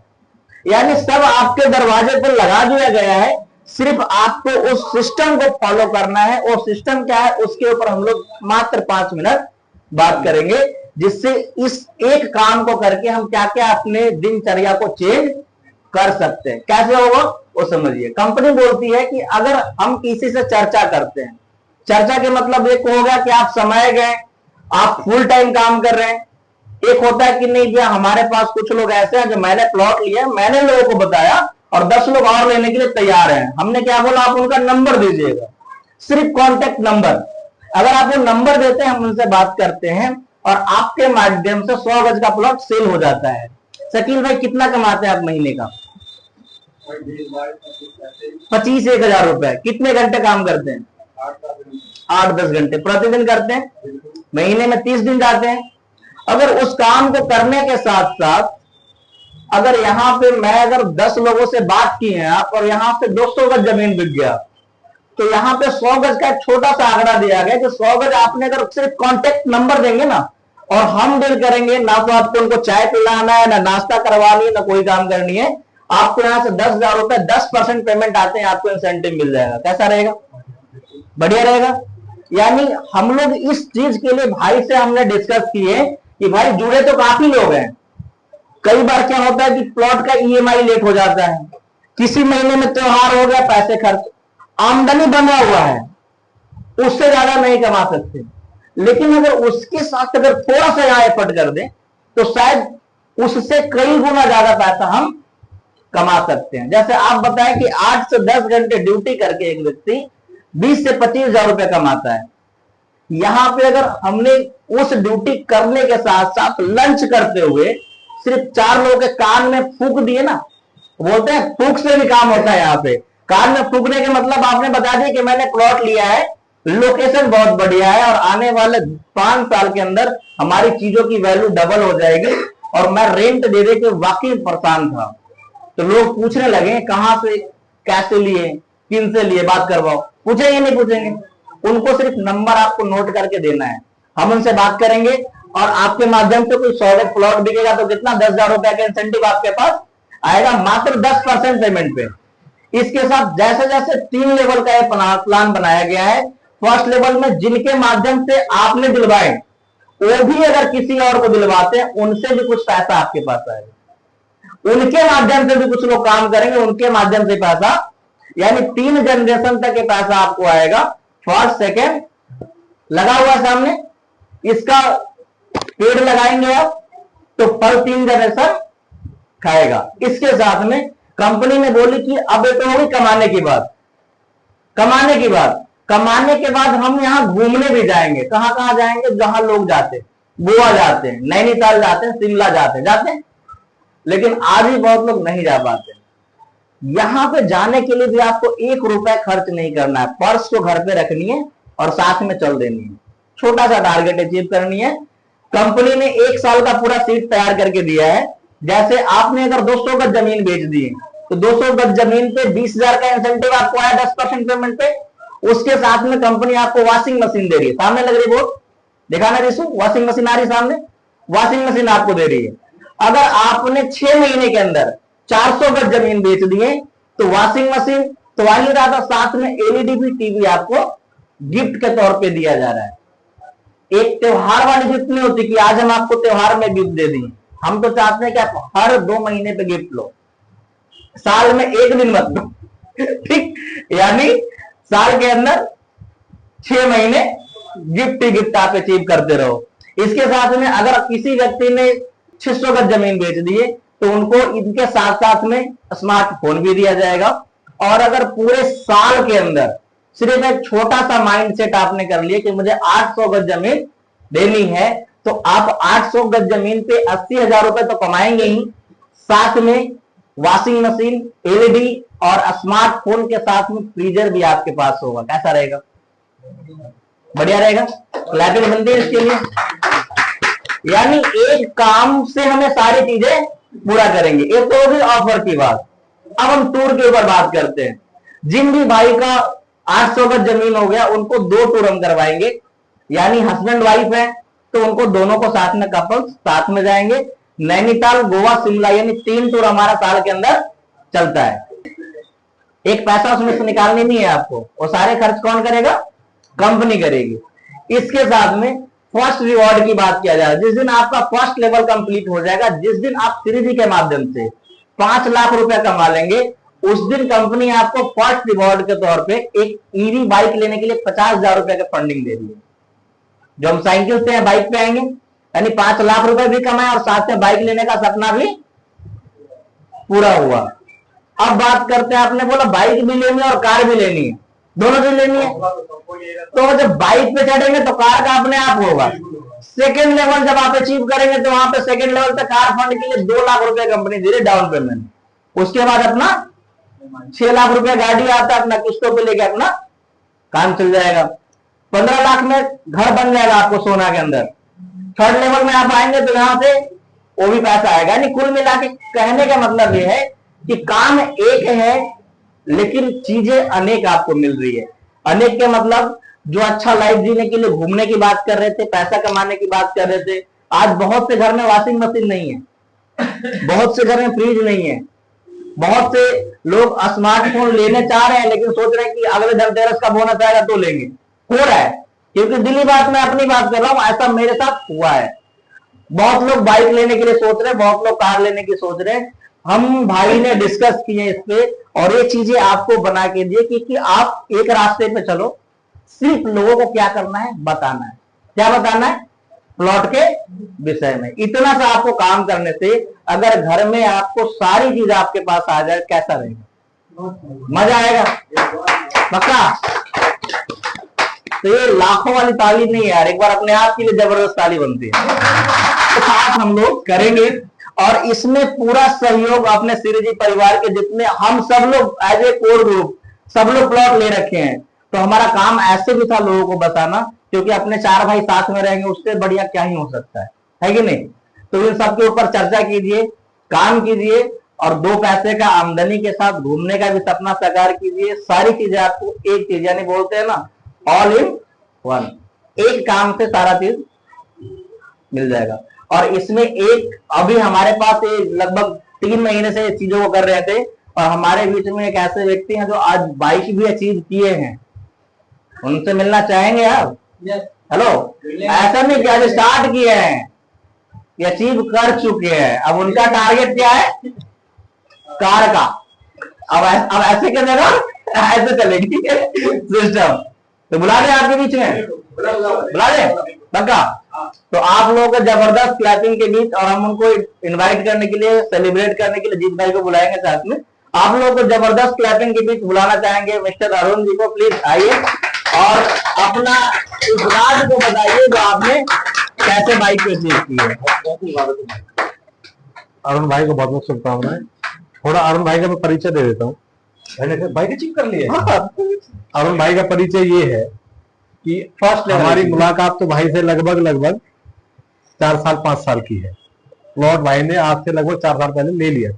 यानी सब आपके दरवाजे पर लगा दिया गया है। सिर्फ आपको उस सिस्टम को फॉलो करना है। और सिस्टम क्या है, उसके ऊपर हम लोग मात्र 5 मिनट बात करेंगे, जिससे इस एक काम को करके हम क्या क्या अपने दिनचर्या को चेंज कर सकते हैं। कैसे होगा वो समझिए। कंपनी बोलती है कि अगर हम किसी से चर्चा करते हैं, चर्चा के मतलब एक हो गया कि आप समय गए, आप फुल टाइम काम कर रहे हैं। एक होता है कि नहीं भैया, हमारे पास कुछ लोग ऐसे हैं जो मैंने प्लॉट लिया, मैंने लोगों को बताया और 10 लोग और लेने के लिए तैयार हैं। हमने क्या बोला, आप उनका नंबर दीजिएगा, सिर्फ कॉन्टेक्ट नंबर। अगर आप वो नंबर देते हैं, हम उनसे बात करते हैं और आपके माध्यम से 100 गज का प्लॉट सेल हो जाता है। शकील भाई कितना कमाते हैं आप महीने का? 25-1 हजार रुपए। कितने घंटे काम करते हैं? 8-10 घंटे प्रतिदिन करते हैं। महीने में 30 दिन जाते हैं। अगर उस काम को करने के साथ साथ अगर यहाँ पे मैं अगर 10 लोगों से बात की है आप, और यहाँ से 200 गज जमीन बिक गया, तो यहाँ पे 100 गज का एक छोटा सा आंकड़ा दिया गया कि 100 गज आपने अगर सिर्फ कॉन्टेक्ट नंबर देंगे ना, और हम डील करेंगे ना, तो आपको उनको चाय पिलाना है, ना नाश्ता करवानी है, ना कोई काम करनी है। आपको यहाँ से 10,000 रुपए 10% पेमेंट आते हैं, आपको इंसेंटिव मिल जाएगा। कैसा रहेगा? बढ़िया रहेगा। यानी हम लोग इस चीज के लिए भाई से हमने डिस्कस किए कि भाई जुड़े तो काफी लोग हैं। कई बार क्या होता है कि प्लॉट का ईएमआई लेट हो जाता है, किसी महीने में त्योहार हो गया, पैसे खर्च, आमदनी बना हुआ है, उससे ज्यादा नहीं कमा सकते। लेकिन अगर उसके साथ अगर थोड़ा सा यहाँ एफर्ट कर दें, तो शायद उससे कई गुना ज्यादा पैसा हम कमा सकते हैं। जैसे आप बताएं कि 8 से 10 घंटे ड्यूटी करके एक व्यक्ति 20 से 25 हजार रुपए कमाता है। यहां पे अगर हमने उस ड्यूटी करने के साथ साथ लंच करते हुए सिर्फ 4 लोगों के कान में फूंक दिए ना, बोलते हैं फूंक से भी काम होता है। यहाँ पे कान में फूंकने के मतलब आपने बता दिया कि मैंने प्लॉट लिया है, लोकेशन बहुत बढ़िया है, और आने वाले 5 साल के अंदर हमारी चीजों की वैल्यू डबल हो जाएगी, और मैं रेंट दे दे के वाकई परेशान था। तो लोग पूछने लगे कहां से, कैसे लिए, किन से लिए, बात करवाओ। पूछेंगे नहीं पूछेंगे? उनको सिर्फ नंबर आपको नोट करके देना है। हम उनसे बात करेंगे, और आपके माध्यम से कोई 100 प्लॉट बिकेगा तो कितना 10,000 रुपए का इंसेंटिव आपके पास आएगा, मात्र 10% पेमेंट पे। इसके साथ जैसे जैसे 3 लेवल का प्लान बनाया गया है, फर्स्ट लेवल में जिनके माध्यम से आपने दिलवाए वो भी अगर किसी और को दिलवाते हैं उनसे भी कुछ पैसा आपके पास आएगा, उनके माध्यम से भी कुछ लोग काम करेंगे, उनके माध्यम से पैसा, यानी 3 जनरेशन तक ये पैसा आपको आएगा। फर्स्ट सेकेंड लगा हुआ सामने, इसका पेड़ लगाएंगे आप तो फल 3 जनरेशन खाएगा। इसके साथ में कंपनी ने बोली कि अब ये तो होगी कमाने की बात, कमाने की बात, कमाने के बाद हम यहां घूमने भी जाएंगे। कहां कहां जाएंगे? जहां लोग जाते, गोवा जाते हैं, नैनीताल जाते हैं, शिमला जाते हैं, लेकिन आज भी बहुत लोग नहीं जा पाते। यहां पे जाने के लिए भी आपको 1 रुपया खर्च नहीं करना है, पर्स को घर पे रखनी है और साथ में चल देनी है। छोटा सा टारगेट अचीव करनी है। कंपनी ने 1 साल का पूरा सीट तैयार करके दिया है। जैसे आपने अगर 200 गज जमीन बेच दी तो 200 गज जमीन पे 20,000 का इंसेंटिव आपको आया 10% पेमेंट पे। उसके साथ में कंपनी आपको वॉशिंग मशीन दे रही है, सामने लग रही बोर्ड, दिखाना रिसू, वॉशिंग मशीन आ रही सामने, वॉशिंग मशीन आपको दे रही है। अगर आपने 6 महीने के अंदर 400 गज जमीन बेच दिए तो वॉशिंग मशीन तो आ ही रहा था, साथ में एलईडी भी टीवी आपको गिफ्ट के तौर पे दिया जा रहा है। एक त्योहार वाली गिफ्ट नहीं होती कि आज हम आपको त्योहार में गिफ्ट दे दें, हम तो चाहते हैं कि आप हर 2 महीने पे गिफ्ट लो, साल में 1 दिन मत लो, ठीक, यानी साल के अंदर 6 महीने गिफ्ट ही गिफ्ट आप अचीव करते रहो। इसके साथ में अगर किसी व्यक्ति ने 600 गज जमीन बेच दिए तो उनको इनके साथ साथ में स्मार्टफोन भी दिया जाएगा। और अगर पूरे साल के अंदर सिर्फ एक छोटा सा माइंड सेट आपने कर लिया कि मुझे 800 गज जमीन देनी है तो आप 800 गज जमीन पे 80,000 रुपए तो कमाएंगे ही, साथ में वॉशिंग मशीन, एलईडी और स्मार्टफोन के साथ में फ्रीजर भी आपके पास होगा। कैसा रहेगा? बढ़िया रहेगा। क्लैपिंग बनती है इसके लिए। यानी एक काम से हमें सारी चीजें पूरा करेंगे। ये तो होगी ऑफर की बात। अब हम टूर के ऊपर बात करते हैं। जिन भी भाई का 800 गज जमीन हो गया उनको 2 टूर हम करवाएंगे, यानी हस्बैंड वाइफ है तो उनको दोनों को साथ में, कपल्स साथ में जाएंगे। नैनीताल, गोवा, शिमला, यानी 3 टूर हमारा साल के अंदर चलता है। एक पैसा उसमें से निकालनी नहीं है आपको, वो सारे खर्च कौन करेगा? कंपनी करेगी। इसके साथ में फर्स्ट रिवॉर्ड की बात किया जाए, जिस दिन आपका फर्स्ट लेवल कंप्लीट हो जाएगा, जिस दिन आप सीरीजी के माध्यम से 5 लाख रुपए कमा लेंगे, उस दिन कंपनी आपको फर्स्ट रिवॉर्ड के तौर पे एक ईवी बाइक लेने के लिए 50,000 रुपए का फंडिंग दे रही है। जो हम साइकिल से बाइक पे आएंगे, यानी 5 लाख रुपए भी कमाए और साथ में बाइक लेने का सपना भी पूरा हुआ। अब बात करते हैं, आपने बोला बाइक भी लेनी है और कार भी लेनी है, दोनों भी लेनी है, तो जब बाइक पे चढ़ेंगे तो कार का अपने आप होगा। सेकेंड लेवल जब आप अचीव करेंगे तो वहां पे सेकेंड लेवल पे कार फंड के लिए 2 लाख रुपए कंपनी दे रही डाउन पेमेंट। उसके बाद अपना 6 लाख रुपए गाड़ी आता है, अपना किस्तों पे लेके अपना काम चल जाएगा। 15 लाख में घर बन जाएगा आपको सोना के अंदर। थर्ड लेवल में आप आएंगे तो यहां से वो भी पैसा आएगा। यानी कुल मिला के कहने का मतलब ये है कि काम एक है लेकिन चीजें अनेक आपको मिल रही है। अनेक के मतलब जो अच्छा लाइफ जीने के लिए घूमने की बात कर रहे थे, पैसा कमाने की बात कर रहे थे, आज बहुत से घर में वॉशिंग मशीन नहीं है, बहुत से घर में फ्रिज नहीं है, बहुत से लोग स्मार्टफोन लेने चाह रहे हैं लेकिन सोच रहे हैं कि अगले धनतेरस का बोनस आएगा तो लेंगे। हो रहा है, क्योंकि दिल्ली बात मैं अपनी बात कर रहा हूं, ऐसा मेरे साथ हुआ है। बहुत लोग बाइक लेने के लिए सोच रहे हैं, बहुत लोग कार लेने की सोच रहे हैं। हम भाई ने डिस्कस किए इस पे और ये चीजें आपको बना के दिए कि आप एक रास्ते पे चलो। सिर्फ लोगों को क्या करना है? बताना है। क्या बताना है? प्लॉट के विषय में। इतना सा आपको काम करने से अगर घर में आपको सारी चीज आपके पास आ जाए, कैसा रहेगा? मजा आएगा पक्का। तो ये लाखों वाली ताली नहीं है यार, एक बार अपने आप के लिए जबरदस्त ताली बनती है। तो साथ हम लोग करेंगे और इसमें पूरा सहयोग अपने सीरीजी परिवार के जितने हम सब लोग एज ए कोर ग्रुप सब लोग प्लॉट ले रखे हैं। तो हमारा काम ऐसे भी था लोगों को बताना, क्योंकि अपने 4 भाई साथ में रहेंगे, उससे बढ़िया क्या ही हो सकता है कि नहीं? तो इन सबके ऊपर चर्चा कीजिए, काम कीजिए और 2 पैसे का आमदनी के साथ घूमने का भी सपना साकार कीजिए। सारी चीजें आपको एक चीज, यानी बोलते हैं ना ऑल इन वन, एक काम से सारा चीज मिल जाएगा। और इसमें एक अभी हमारे पास लगभग 3 महीने से इस चीजों को कर रहे थे, और हमारे बीच में एक ऐसे व्यक्ति हैं जो आज बाइक भी अचीव किए हैं, उनसे मिलना चाहेंगे आप? हेलो, ऐसा नहीं कि आज स्टार्ट किए हैं, ये अचीव कर चुके हैं। अब उनका टारगेट क्या है? कार का। अब ऐसे कर देगा, ऐसे चलेगी सिस्टम। तो बुला दें आपके बीच में, बुला दें पक्का। तो आप लोगों को जबरदस्त क्लैपिंग के बीच, और हम उनको इनवाइट करने के लिए, सेलिब्रेट करने के लिए जीत भाई को बुलाएंगे साथ में। आप लोगों को जबरदस्त क्लैपिंग के बीच बुलाना चाहेंगे मिस्टर अरुण जी को। प्लीज आइए और अपना इस राज को बताइए जो आपने कैसे बाइक पे अचीव की है। अरुण भाई को बहुत बहुत शुभकामनाएं। थोड़ा अरुण भाई का मैं परिचय दे देता हूँ। बाइक अचीव कर लिया। अरुण भाई का परिचय ये है कि फर्स्ट हमारी मुलाकात तो भाई से लगभग 4 साल 5 साल की है। प्लॉट भाई ने आज से लगभग 4 साल पहले ले लिया,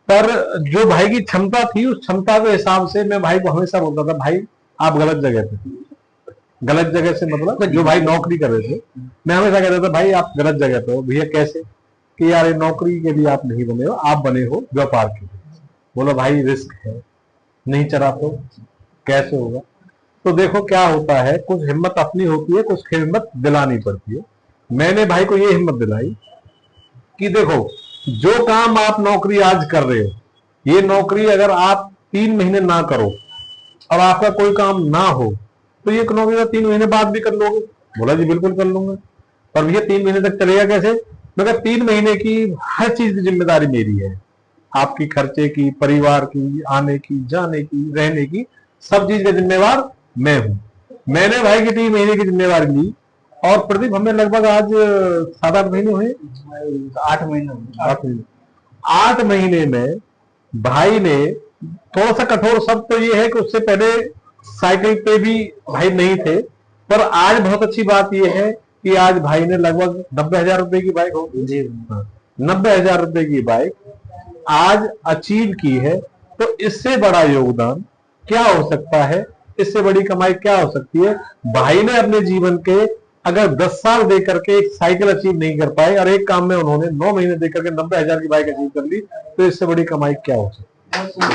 पर जो भाई की क्षमता थी उस क्षमता के हिसाब से मैं भाई को हमेशा बोलता था, भाई आप गलत जगह पे। गलत जगह से मतलब जो भाई नौकरी कर रहे थे, मैं हमेशा कहता था भाई आप गलत जगह पे हो। भैया कैसे? कि यार ये नौकरी के लिए आप नहीं बने हो, आप बने हो व्यापार के लिए। बोला भाई रिस्क है, नहीं चला तो कैसे होगा? तो देखो क्या होता है, कुछ हिम्मत अपनी होती है, कुछ हिम्मत दिलानी पड़ती है। मैंने भाई को ये हिम्मत दिलाई कि देखो जो काम आप नौकरी आज कर रहे हो, ये नौकरी अगर आप 3 महीने ना करो और आपका कोई काम ना हो तो ये नौकरी 3 महीने बाद भी कर लोगे। बोला जी बिल्कुल कर लूंगा। पर भैया 3 महीने तक चलेगा कैसे? मगर 3 महीने की हर चीज की जिम्मेदारी मेरी है, आपकी खर्चे की, परिवार की, आने की, जाने की, रहने की, सब चीज का जिम्मेवार मैं हूं। मैंने भाई की 3 महीने की जिम्मेवारी ली, और प्रदीप हमें लगभग आज 7-8 महीने हुए, 8 महीने 8 महीने में भाई ने थोड़ा सा कठोर शब्द तो ये है कि उससे पहले साइकिल पे भी भाई नहीं थे, पर आज बहुत अच्छी बात यह है कि आज भाई ने लगभग 90,000 रुपए की बाइक होगी जी, 90,000 रुपए की बाइक आज अचीव की है। तो इससे बड़ा योगदान क्या हो सकता है? इससे बड़ी कमाई क्या हो सकती है? भाई ने अपने जीवन के अगर 10 साल दे करके एक साइकिल अचीव नहीं कर पाए, और एक काम में उन्होंने 9 महीने दे करके 90,000 की बाइक अचीव कर ली, तो इससे बड़ी कमाई क्या हो सकती है?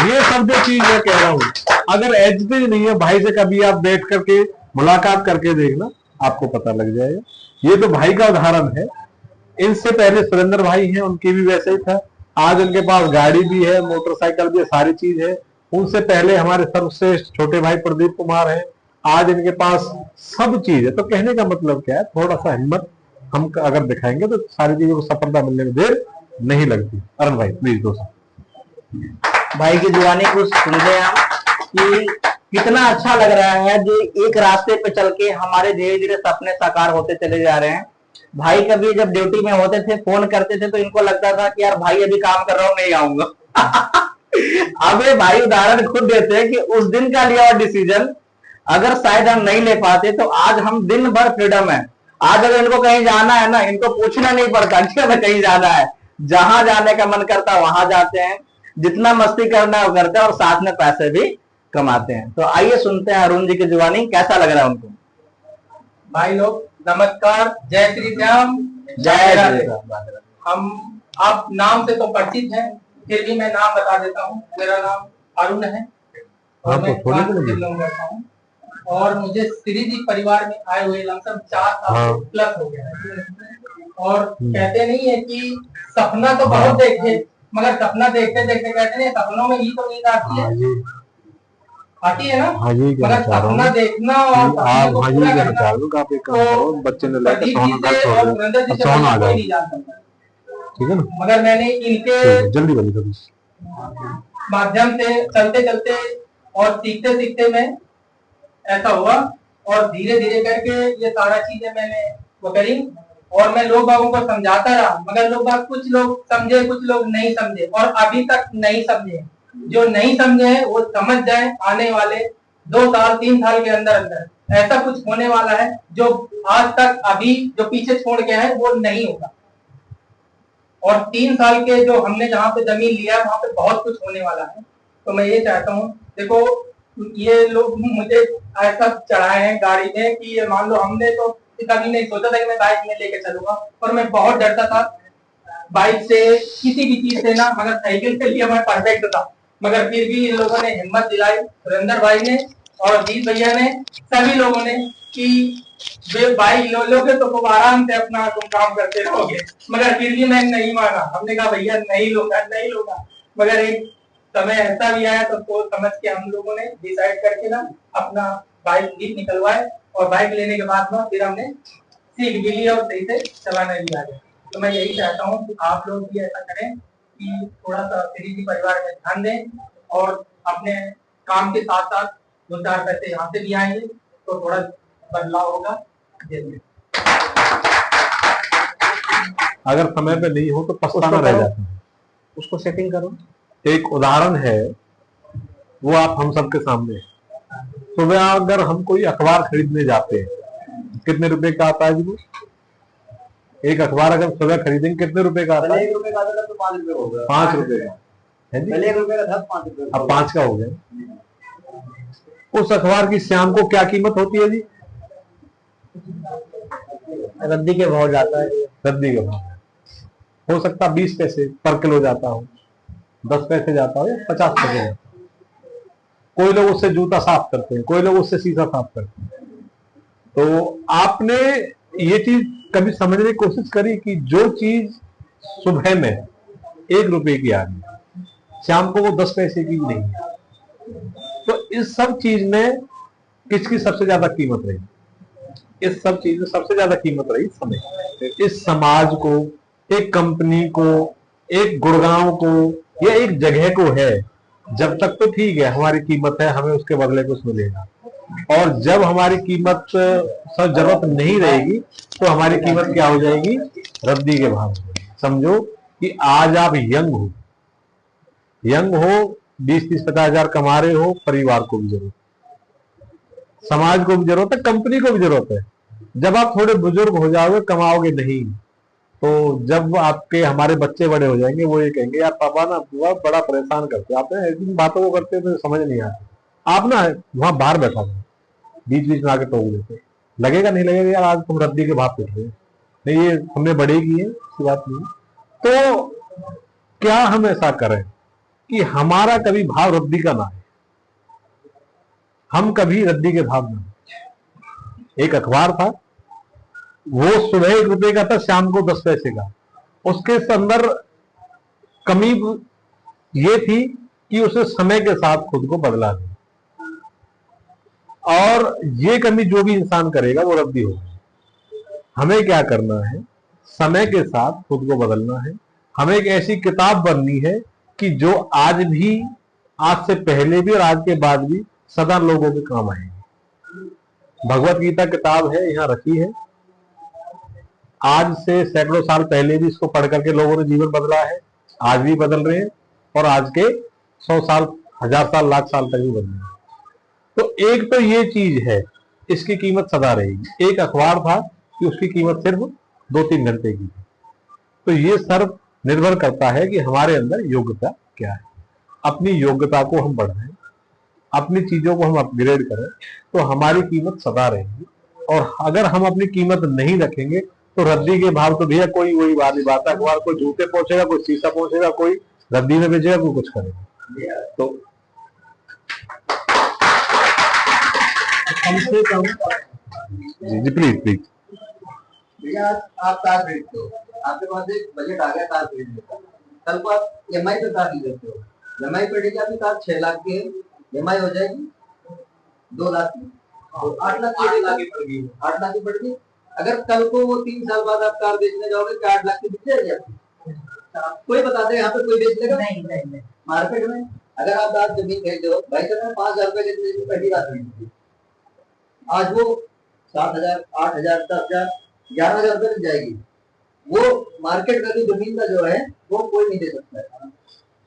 ये सब जो चीज मैं कह रहा हूं, अगर एजटेज नहीं है, भाई से कभी आप बैठ करके मुलाकात करके देखना, आपको पता लग जाएगा। ये तो भाई का उदाहरण है। इनसे पहले सुरेंद्र भाई हैं, उनकी भी वैसे ही था। आज उनके पास गाड़ी भी है, मोटरसाइकिल भी है, सारी चीज है। उनसे पहले हमारे सर्वश्रेष्ठ छोटे भाई प्रदीप कुमार हैं, आज इनके पास सब चीज है। तो कहने का मतलब क्या है, थोड़ा सा हिम्मत हम अगर दिखाएंगे तो सारी चीजों को सफलता मिलने में देर नहीं लगती। अरुण भाई प्लीज दोस्तों, भाई की जुबानी कुछ सुनते हैं कि कितना अच्छा लग रहा है जो एक रास्ते पे चल के हमारे धीरे धीरे सपने साकार होते चले जा रहे हैं। भाई कभी जब ड्यूटी में होते थे, फोन करते थे, तो इनको लगता था कि यार भाई अभी काम कर रहा हूं, नहीं आऊंगा। अब ये भाई उदाहरण खुद देते हैं कि उस दिन का लिया हुआ डिसीजन अगर शायद हम नहीं ले पाते तो आज हम दिन भर फ्रीडम है। आज अगर इनको कहीं जाना है ना, इनको पूछना नहीं पड़ता कि हमें कहीं जाना है, जहां जाने का मन करता है वहां जाते हैं, जितना मस्ती करना है वो करते हैं, और साथ में पैसे भी कमाते हैं। तो आइए सुनते हैं अरुण जी की जुबानी, कैसा लग रहा है उनको। भाई लोग नमस्कार, जय श्री राम। जय श्री राम। हम आप नाम से तो परिचित हैं, फिर भी मैं नाम बता देता हूँ। मेरा नाम अरुण है और मैं रहता हूँ, और मुझे श्री जी परिवार में आए हुए लमसम 4 साल प्लस हो गया है। और कहते नहीं है कि सपना तो बहुत देखे, मगर सपना देखते देखते कहते नहीं सपनों में ही तो नींद आती है, आती है ना। मगर सपना देखना और पूरा करना तो बच्चे ने नहीं जान सकता। ठीक है ना, मगर मैंने इनके जल्दी माध्यम से चलते चलते और सीखते सीखते में ऐसा हुआ, और धीरे धीरे करके ये सारा चीजें मैंने वो करी, और मैं लोग बागों को समझाता रहा। मगर लोग बाग कुछ लोग समझे, कुछ लोग नहीं समझे, और अभी तक नहीं समझे। जो नहीं समझे हैं वो समझ जाए, आने वाले 2 साल 3 साल के अंदर अंदर ऐसा कुछ होने वाला है जो आज तक अभी जो पीछे छोड़ गया है वो नहीं होगा। और 3 साल के जो हमने जहाँ पे जमीन लिया वहां पे बहुत कुछ होने वाला है। तो मैं ये चाहता हूँ, देखो ये लोग मुझे ऐसा चढ़ाए हैं गाड़ी में कि ये मान लो हमने तो कभी नहीं सोचा था कि मैं बाइक में लेके चलूंगा, और मैं बहुत डरता था बाइक से, किसी भी चीज से ना, मगर साइकिल के लिए मैं परफेक्ट था। मगर फिर भी इन लोगों ने हिम्मत दिलाई, सुरेंद्र भाई ने और अजीत भैया ने, सभी लोगों ने, कि वे बाइक लो लोगे तो खूब आराम से अपना तुम काम करते रहोगे। मगर फिर भी मैं नहीं माना, हमने कहा भैया नहीं लूंगा नहीं लूंगा। मगर एक समय ऐसा भी आया तो सोच समझ के हम लोगों ने डिसाइड करके ना अपना बाइक भी निकलवाए, और बाइक लेने के बाद में फिर हमने सीख भी लिया और सही से चलाना भी आ गया। तो मैं यही चाहता हूँ कि आप लोग भी ऐसा करें कि थोड़ा सा श्री जी परिवार में ध्यान दें, और अपने काम के साथ साथ 2-4 पैसे यहाँ से भी आएंगे तो थोड़ा बदलाव होगा। अगर समय पे नहीं हो तो पछताना रह जाता है। उसको सेटिंग करो। एक उदाहरण है, वो आप हम सबके सामने है। सुबह अगर हम कोई अखबार खरीदने जाते हैं, कितने रुपए का आता है जी वो? एक अखबार अगर सुबह खरीदेंगे कितने रुपए का आता है? 1 रुपए का आता तो 5 रुपए हो गया। 5 रुपए का है जी। पहले 1 रुपए का था, 5 रुपए अब 5 का हो गया। उस अखबार की शाम को क्या कीमत होती है जी? रद्दी के भाव जाता है। रद्दी के भाव हो सकता 20 पैसे पर किलो जाता हो, 10 पैसे जाता हो या 50 पैसे जाता हो। कोई लोग उससे जूता साफ करते हैं, कोई लोग उससे शीशा साफ करते हैं। तो आपने ये चीज कभी समझने की कोशिश करी कि जो चीज सुबह में 1 रुपए की आ रही है, शाम को वो 10 पैसे की भी नहीं है। तो इस सब चीज में किसकी सबसे ज्यादा कीमत रही? इस सब चीज में सबसे ज्यादा कीमत रही समय। इस समाज को, एक कंपनी को, एक गुड़गांव को या एक जगह को है, जब तक तो ठीक है हमारी कीमत है, हमें उसके बदले कुछ मिलेगा। और जब हमारी कीमत सब जरूरत नहीं रहेगी तो हमारी कीमत क्या हो जाएगी? रद्दी के भाव। समझो कि आज आप यंग हो 20-30-50 हजार कमा रहे हो, परिवार को भी जरूरत, समाज को भी जरूरत है, कंपनी को भी जरूरत है। जब आप थोड़े बुजुर्ग हो जाओगे, कमाओगे नहीं, तो जब आपके हमारे बच्चे बड़े हो जाएंगे, वो ये कहेंगे यार पापा ना बहुत बड़ा परेशान करते, आप ऐसी बातों को करते तो समझ नहीं आता। आप ना वहां बाहर बैठा हो, बीच बीच में आके टोक देते, लगेगा नहीं लगेगा यार आज तुम रद्दी के भाव पूछ रहे हो, नहीं ये हमने बड़े की है, ऐसी बात नहीं। तो क्या हम ऐसा करें कि हमारा कभी भाव रद्दी का ना है, हम कभी रद्दी के भाव ना। एक अखबार था, वो सुबह 1 रुपए का था, शाम को 10 पैसे का। उसके अंदर कमी ये थी कि उसे समय के साथ खुद को बदला दिया, और ये कमी जो भी इंसान करेगा वो रद्दी होगी। हमें क्या करना है? समय के साथ खुद को बदलना है। हमें एक ऐसी किताब बननी है कि जो आज भी, आज से पहले भी और आज के बाद भी सदा लोगों के काम आएगी। भगवत गीता किताब है, यहाँ रखी है। आज से सैकड़ों साल पहले भी इसको पढ़ करके लोगों ने जीवन बदला है, आज भी बदल रहे हैं, और आज के 100 साल, 1000 साल, लाख साल तक भी बदलेंगे। तो एक तो ये चीज है, इसकी कीमत सदा रहेगी। एक अखबार था कि उसकी कीमत सिर्फ 2-3 घंटे की थी। तो ये सर्व निर्भर करता है कि हमारे अंदर योग्यता क्या है। अपनी योग्यता को हम बढ़ाएं, अपनी चीजों को हम अपग्रेड करें, तो हमारी कीमत सदा रहेगी। और अगर हम अपनी कीमत नहीं रखेंगे तो रद्दी के भाव तो भैया कोई वही बात है, अखबार कोई जूते पहुंचेगा, कोई शीशा पहुंचेगा, कोई रद्दी में बेचेगा, कोई कुछ करेगा। तो कम से कम जी प्लीज भैया आप कार खरीदते हो, आपके पास एक बजट आ गया कार खरीदने का, कल को आप EMI पे कार लेते हो, EMI पड़ेगी आपकी कार 6 लाख की है, EMI हो जाएगी 2 लाख की, और 8 लाख की पड़ेगी, 8 लाख की पड़ेगी। अगर कल को वो 3 साल बाद आप कार बेचने जाओगे तो 8 लाख की बिक जाएगी आपकी। कोई बता दे यहाँ पे कोई बेच लेगा? नहीं। मार्केट में अगर आप आज जमीन खरीदते हो, भाई साहब 5,000 रुपए की पहली बात खरीदी, आज वो 7,000, 8,000, 10,000, 11,000 रुपए मिल जाएगी। वो मार्केट वैल्यू जमीन का जो है वो कोई नहीं दे सकता है।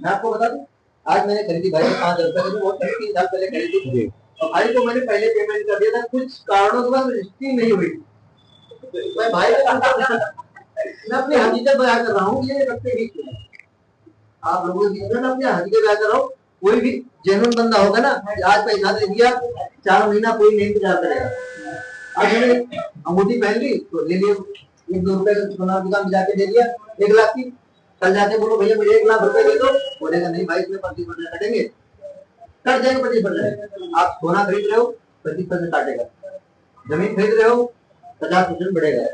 मैं आपको बता दूं, आज मैंने खरीदी भाई 5,000 रुपए की, वो 3 साल पहले खरीदी, और भाई को मैंने पहले पेमेंट कर दिया था, कुछ कारणों से रजिस्ट्री नहीं हुई। मैं भाई मैं अपनी हकीकत बयान कर रहा हूँ, ये रखते ही आप लोगों की मैं अपनी हकीकत बयान कर रहा हूँ। कोई भी जेन्युइन बंदा होगा ना, आज पैसा दे दिया, 4 महीना कोई नहीं इंतजार करेगा। आज मैंने अंगूठी पहन ली तो ले लिया 1-2 रुपए का सोना दुकान में जाके दे दिया 1 लाख की। कल जाके बोलो भैया मुझे 1 लाख रुपए दे दो, बोलेगा नहीं भाई इसमें 25% कटेंगे, कट जाएंगे 25%। आप सोना खरीद रहे हो 25% काटेगा, जमीन खरीद रहे हो 50% बढ़ेगा।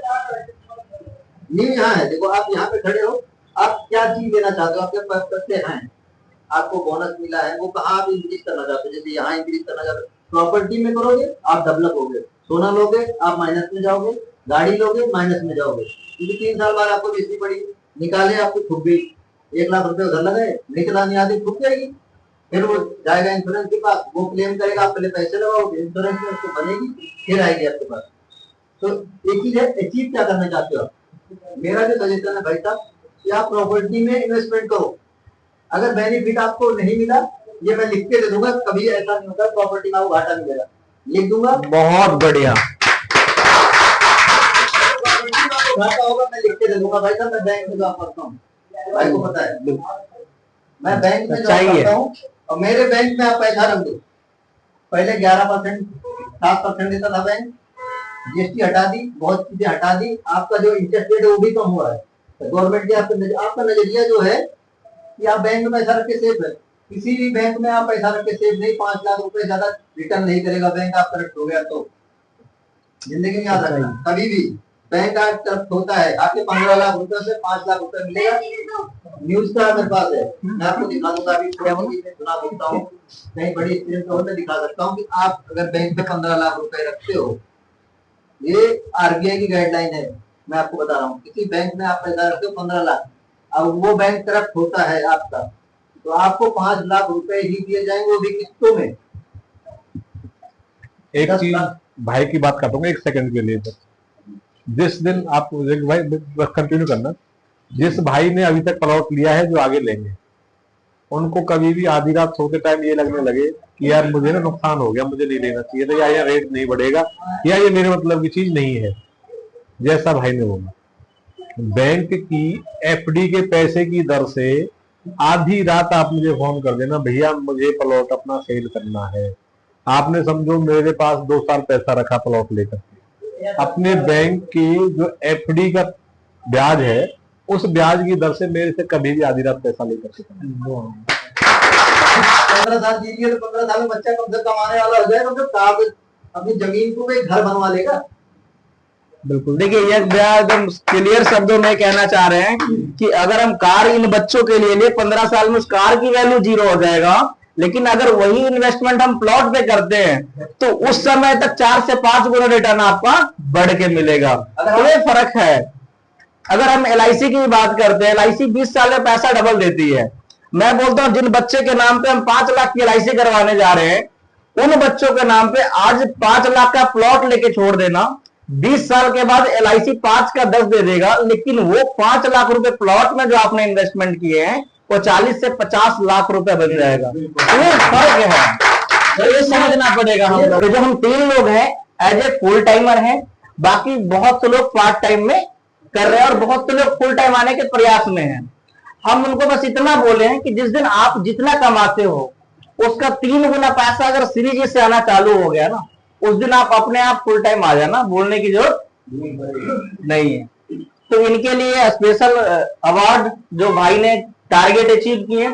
न्यू यहाँ है, देखो आप यहाँ पे खड़े हो, आप क्या चीज देना चाहते हो, आपके पास पैसे हैं, आपको बोनस मिला है, वो कहाँ आप इंक्रीज करना चाहते हो, जैसे यहाँ इंक्रीज करना चाहते हो प्रॉपर्टी में करोगे आप डेवलप होगे, सोना लोगे आप माइनस में जाओगे, गाड़ी लोगे माइनस में जाओगे, क्योंकि 3 साल बाद आपको बेचनी पड़ी, निकाले आपको ठुक गई, 1 लाख रुपए उधर लगाए, नहीं चलानी आती ठुक जाएगी, फिर वो जाएगा इंश्योरेंस के पास, वो क्लेम करेगा, आप पहले पैसे लगाओगे, इंश्योरेंस में उसको बनेगी, फिर आएगी आपके पास। तो एक चीज है, अचीव क्या करना चाहते हो आप? मेरा जो सजेशन है भाई साहब कि आप प्रॉपर्टी में इन्वेस्टमेंट करो, अगर बेनिफिट आपको नहीं मिला ये मैं लिख के दे दूंगा, कभी ऐसा नहीं होगा प्रॉपर्टी में आपको घाटा मिलेगा, लिख दूंगा। बहुत बढ़िया। घाटा होगा मैं लिख के दे दूंगा भाई साहब, मैं बैंक में जॉब करता हूँ, भाई को पता है, मैं बैंक में जॉब करता हूँ और मेरे बैंक में आप पैसा रख दो, पहले 11% 7% देता था बैंक, जीएसटी हटा दी, बहुत चीजें हटा दी, आपका जो इंटरेस्ट रेट है वो भी कम हुआ है। गवर्नमेंट की आपका नजरिया जो है कि आप बैंक में पैसा रख के सेफ है, किसी भी बैंक में आप पैसा रख के सेफ नहीं, 5 लाख रुपए ज्यादा रिटर्न नहीं करेगा बैंक, आप करप्ट हो गया तो जिंदगी में याद रखना, कभी भी बैंक का करप्ट होता है, आपके 15 लाख रुपए से 5 लाख रुपए मिलेगा। न्यूज का मेरे पास है, मैं आपको दिखा दूंगा, अभी सुना सकता हूँ, कहीं बड़ी स्क्रीन पर मैं दिखा सकता हूँ कि आप अगर बैंक में 15 लाख रुपए रखते हो, ये आरबीआई की गाइडलाइन है, मैं आपको बता रहा हूँ, किसी बैंक में आप पैसा रखते हो 15 लाख, अब वो बैंक करप्ट होता है आपका, तो आपको 5 लाख रुपए ही दिए जाएंगे, वो भी किस्तों में। एक चीज भाई की बात काटूंगा 1 सेकंड के लिए, जिस दिन आप भाई कंटिन्यू करना, जिस भाई ने अभी तक प्लॉट लिया है जो आगे लेंगे, उनको कभी भी आधी रात सोते टाइम ये लगने लगे कि यार मुझे ना नुकसान हो गया, मुझे नहीं लेना चाहिए था, या रेट नहीं बढ़ेगा, या ये मेरे मतलब की चीज नहीं है, जैसा भाई ने बोला, बैंक की एफडी के पैसे की दर से आधी रात आप मुझे फोन कर देना, भैया मुझे प्लॉट अपना सेल करना है, आपने समझो मेरे पास 2 साल पैसा रखा प्लॉट लेकर, अपने बैंक की जो एफडी का ब्याज है उस ब्याज की दर से मेरे से कभी भी आधी रात पैसा लेकर 15 साल जीजिए तो 15 साल में बच्चा कम से कमाने वाला हो जाएगा, तो कागज अपनी जमीन को एक घर बनवा लेगा। बिल्कुल, देखिए ये एकदम क्लियर शब्दों में कहना चाह रहे हैं कि अगर हम कार इन बच्चों के लिए 15 साल में उस कार की वैल्यू 0 हो जाएगा, लेकिन अगर वही इन्वेस्टमेंट हम प्लॉट पे करते हैं तो उस समय तक 4 से 5 गुना रिटर्न आपका बढ़ के मिलेगा। तो ये फर्क है। अगर हम LIC की बात करते हैं, LIC 20 साल में पैसा डबल देती है। मैं बोलता हूं जिन बच्चे के नाम पे हम 5 लाख की LIC करवाने जा रहे हैं, उन बच्चों के नाम पे आज 5 लाख का प्लॉट लेके छोड़ देना, 20 साल के बाद LIC 5 का 10 दे देगा, लेकिन वो 5 लाख रुपए प्लॉट में जो आपने इन्वेस्टमेंट किए हैं वो 40 से 50 लाख रुपए बन जाएगा। ये फर्क है, तो ये समझना पड़ेगा हम लोग। जो हम 3 लोग हैं एज ए फुल टाइमर हैं, बाकी बहुत से लोग पार्ट टाइम में कर रहे हैं और बहुत से लोग फुल टाइम आने के प्रयास में हैं। हम उनको बस इतना बोले हैं कि जिस दिन आप जितना कमाते हो उसका 3 गुना पैसा अगर सीरीज से आना चालू हो गया ना, उस दिन आप अपने आप फुल टाइम आ जाना, बोलने की जरूरत नहीं है। तो इनके लिए स्पेशल अवार्ड जो भाई ने टारगेट अचीव किए,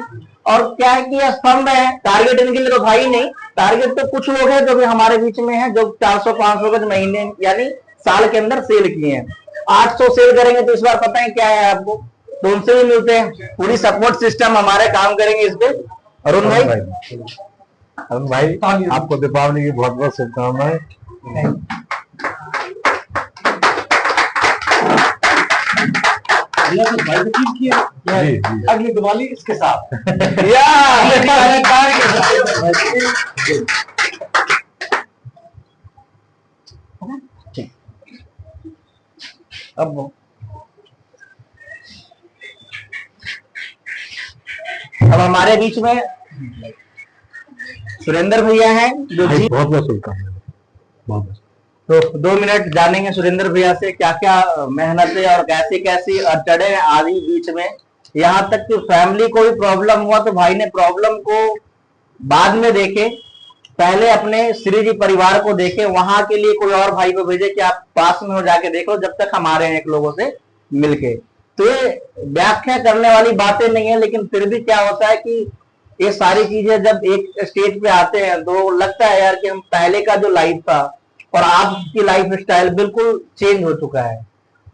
और क्या है कि स्तंभ है टारगेट इनके लिए, तो भाई नहीं, टारगेट तो कुछ लोग हैं जो भी हमारे बीच में हैं जो 400-500 गज महीने यानी साल के अंदर सेल किए हैं। 800 सेल करेंगे तो इस बार पता है क्या है आपको, तो उनसे भी मिलते हैं, पूरी सपोर्ट सिस्टम हमारे काम करेंगे इस पे। अरुण भाई आपको दीपावली की बहुत बहुत शुभकामनाएं। अगली दिवाली इसके साथ अब हमारे बीच में सुरेंद्र भैया हैं जो जी बहुत बहुत शुभकामनाएं। तो 2 मिनट जानेंगे सुरेंद्र भैया से क्या क्या मेहनतें और कैसी कैसी अड़चने आदि बीच में, यहाँ तक कि फैमिली को भी प्रॉब्लम हुआ तो भाई ने प्रॉब्लम को बाद में देखे, पहले अपने श्री जी परिवार को देखे, वहां के लिए कोई और भाई को भेजे कि आप पास में हो जाके देखो, जब तक हम आ रहे हैं एक लोगों से मिलके। तो ये व्याख्या करने वाली बातें नहीं है, लेकिन फिर भी क्या होता है कि ये सारी चीजें जब एक स्टेज पे आते हैं तो लगता है यार कि हम पहले का जो लाइफ था और आपकी लाइफ स्टाइल बिल्कुल चेंज हो चुका है।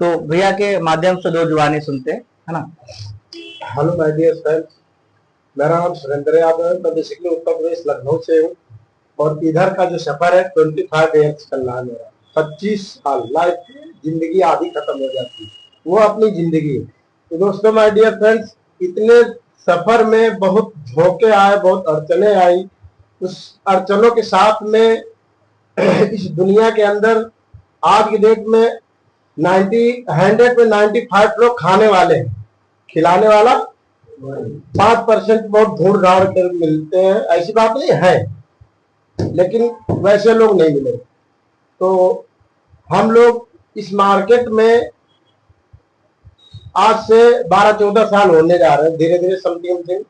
तो भैया के माध्यम से दो जुबानी सुनते हैं, है ना। हेलो माय डियर फ्रेंड्स, मेरा नाम सुरेंद्र यादव है। मैं बेसिकली उत्तर प्रदेश लखनऊ से हूँ और इधर का जो सफर है 25 ईयर्स चल रहा है मेरा। 25 साल लाइफ, जिंदगी आधी खत्म हो जाती है, वो अपनी जिंदगी है। तो दोस्तों माय डियर फ्रेंड्स, इतने सफर में बहुत धोखे आए, बहुत अड़चने आई। उस अड़चनों के साथ में इस दुनिया के अंदर आज की डेट में 100 में 95 लोग खाने वाले हैं, खिलाने वाला 5% बहुत ढूंढ ढाड़ कर मिलते हैं। ऐसी बात नहीं है, लेकिन वैसे लोग नहीं मिले। तो हम लोग इस मार्केट में आज से 12-14 साल होने जा रहे हैं। धीरे धीरे समथिंग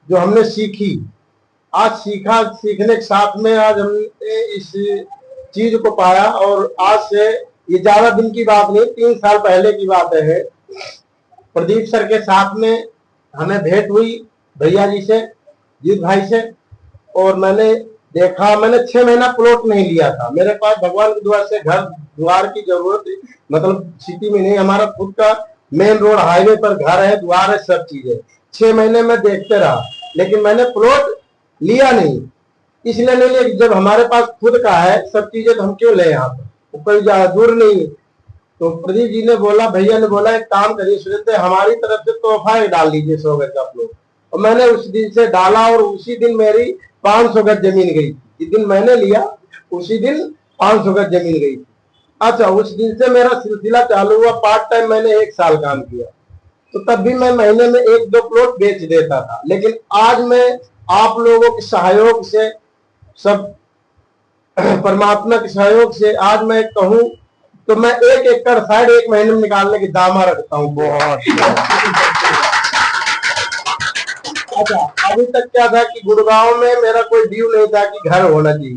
जो हमने सीखी, आज सीखने के साथ में आज हमने इस चीज को पाया। और आज से ये ज्यादा दिन की बात नहीं, 3 साल पहले की बात है। प्रदीप सर के साथ में हमें भेंट हुई भैया जी से, जीत भाई से, और मैंने देखा, मैंने 6 महीना प्लॉट नहीं लिया था। मेरे पास भगवान की दुआ से घर द्वार की जरूरत, मतलब सिटी में नहीं, हमारा खुद का मेन रोड हाईवे पर घर है, द्वार है, सब चीजें। 6 महीने में देखते रहा, लेकिन मैंने प्लॉट लिया नहीं। इसलिए नहीं लिया, जब हमारे पास खुद का है सब चीजें, तो हम क्यों ले यहाँ पर, कोई ज्यादा दूर नहीं। तो प्रदीप जी ने बोला, भैया ने बोला, एक काम करिए सुरेंद्र, हमारी तरफ से तोहफा डाल लीजिए 100 गज का प्लॉट। और मैंने उस दिन से डाला और उसी दिन मेरी 500 गज जमीन गई। जिस दिन मैंने लिया उसी दिन 500 गज जमीन गई। अच्छा, उस दिन से मेरा सिलसिला चालू हुआ। पार्ट टाइम मैंने 1 साल काम किया, तो तब भी मैं महीने में 1-2 प्लॉट बेच देता था। लेकिन आज मैं आप लोगों के सहयोग से, सब परमात्मा के सहयोग से, आज मैं कहूँ तो मैं 1 एकड़ साइड 1 महीने में निकालने की दामा रखता हूँ। बहुत अच्छा, अभी तक क्या था कि गुड़गांव में मेरा कोई ड्यू नहीं था कि घर होना चाहिए,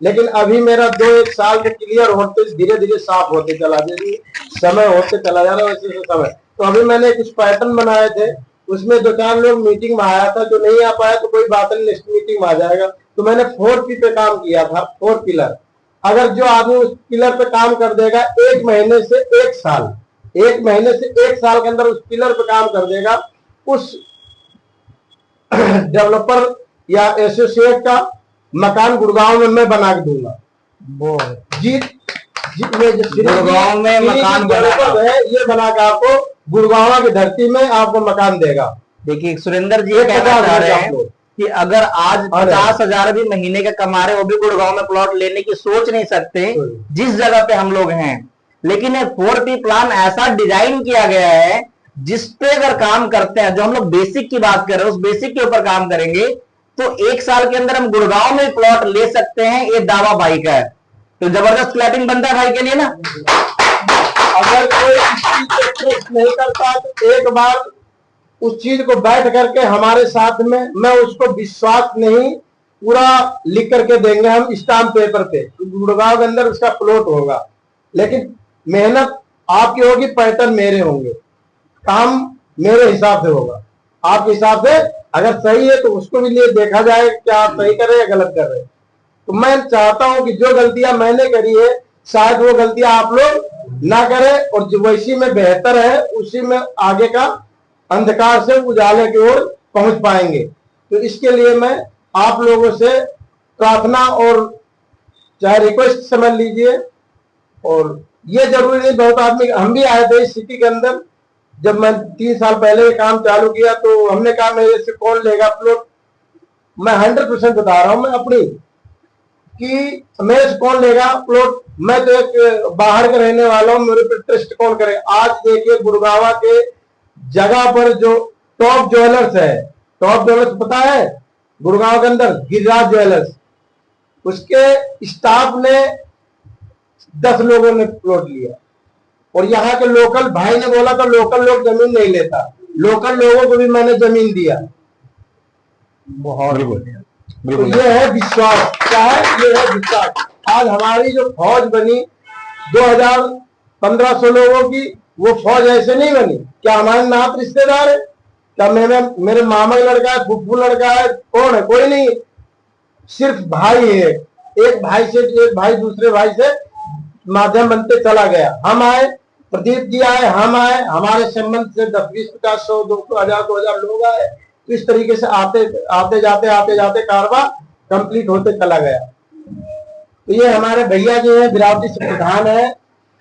लेकिन अभी मेरा 2-1 साल से क्लियर होते, धीरे धीरे साफ होते चला समय होते चला जा रहा है वैसे समय। तो अभी मैंने कुछ पैटर्न बनाए थे, उसमें 2-4 लोग मीटिंग में आया था, जो नहीं आ पाया तो कोई बात नहीं, नेक्स्ट मीटिंग में आ जाएगा। तो मैंने 4P पे काम किया था, 4 पिलर। अगर जो आदमी उस पिलर पे काम कर देगा 1 महीने से 1 साल, 1 महीने से 1 साल के अंदर उस पिलर पे काम कर देगा, उस डेवलपर या एसोसिएट का मकान गुड़गांव में मैं बना के दूंगा। वो गुड़गांव में मकान है, ये बना के आपको गुड़गांव की धरती में आपको मकान देगा। देखिए सुरेंद्र जी कहना चाह रहे हैं कि अगर आज 50,000 भी महीने का कमा रहे, वो भी गुड़गांव में प्लॉट लेने की सोच नहीं सकते जिस जगह पे हम लोग हैं। लेकिन 4P प्लान ऐसा डिजाइन किया गया है जिसपे अगर काम करते हैं, जो हम लोग बेसिक की बात कर रहे हैं, उस बेसिक के ऊपर काम करेंगे तो 1 साल के अंदर हम गुड़गांव में प्लॉट ले सकते हैं। ये दावा भाई का है, तो जबरदस्त क्लैपिंग बनता है भाई के लिए ना। अगर कोई इस चीज को नहीं करता तो एक बार उस चीज को बैठ करके हमारे साथ में, मैं उसको विश्वास नहीं, पूरा लिख करके देंगे हम स्टाम्प पेपर पे, गुड़गांव के अंदर उसका प्लॉट होगा। लेकिन मेहनत आपकी होगी, पैटर्न मेरे होंगे, काम मेरे हिसाब से होगा। आपके हिसाब से अगर सही है तो उसको भी लिए देखा जाए कि आप सही कर रहे हैं या गलत कर रहे हैं। तो मैं चाहता हूं कि जो गलतियां मैंने करी है शायद वो गलतियां आप लोग ना करें, और जो वैसी में बेहतर है उसी में आगे का अंधकार से उजाले की ओर पहुंच पाएंगे। तो इसके लिए मैं आप लोगों से प्रार्थना और चाहे रिक्वेस्ट समझ लीजिए। और ये जरूरी नहीं, बहुत आदमी, हम भी आए थे इस सिटी के अंदर, जब मैं 3 साल पहले काम चालू किया तो हमने कहा मेरे से कौन लेगा प्लॉट। मैं 100% बता रहा हूं मैं अपनी, कि मेरे से कौन लेगा प्लॉट। मैं तो एक बाहर के रहने वाला हूं, मेरे पे ट्रस्ट कौन करे। आज देखिए गुड़गांव के जगह पर जो टॉप ज्वेलर्स है, टॉप ज्वेलर्स पता है गुड़गांव के अंदर, गिरिराज ज्वेलर्स, उसके स्टाफ ने 10 लोगों ने प्लॉट लिया। और यहाँ के लोकल भाई ने बोला तो लोकल लोग जमीन नहीं लेता, लोकल लोगों को भी मैंने जमीन दिया। बहुत बढ़िया। तो बिल्कुल ये है विश्वास। क्या है? ये है विश्वास। आज हमारी जो फौज बनी 2500 लोगों की, वो फौज ऐसे नहीं बनी। क्या हमारे नात रिश्तेदार है? क्या मेरे मामा का लड़का है, फुफ्फू लड़का है? कौन है? कोई नहीं। सिर्फ भाई है। एक भाई से एक भाई दूसरे भाई से माध्यम बनते चला गया। हम आए, प्रदीप जी आए, हम आए, हमारे संबंध से 10, 20, 50, 100, 200, 1000, 2000 लोग आए। तो इस तरीके से आते जाते कारवा कंप्लीट होते चला गया। तो ये हमारे भैया जी हैं, बिरावटी से प्रधान है,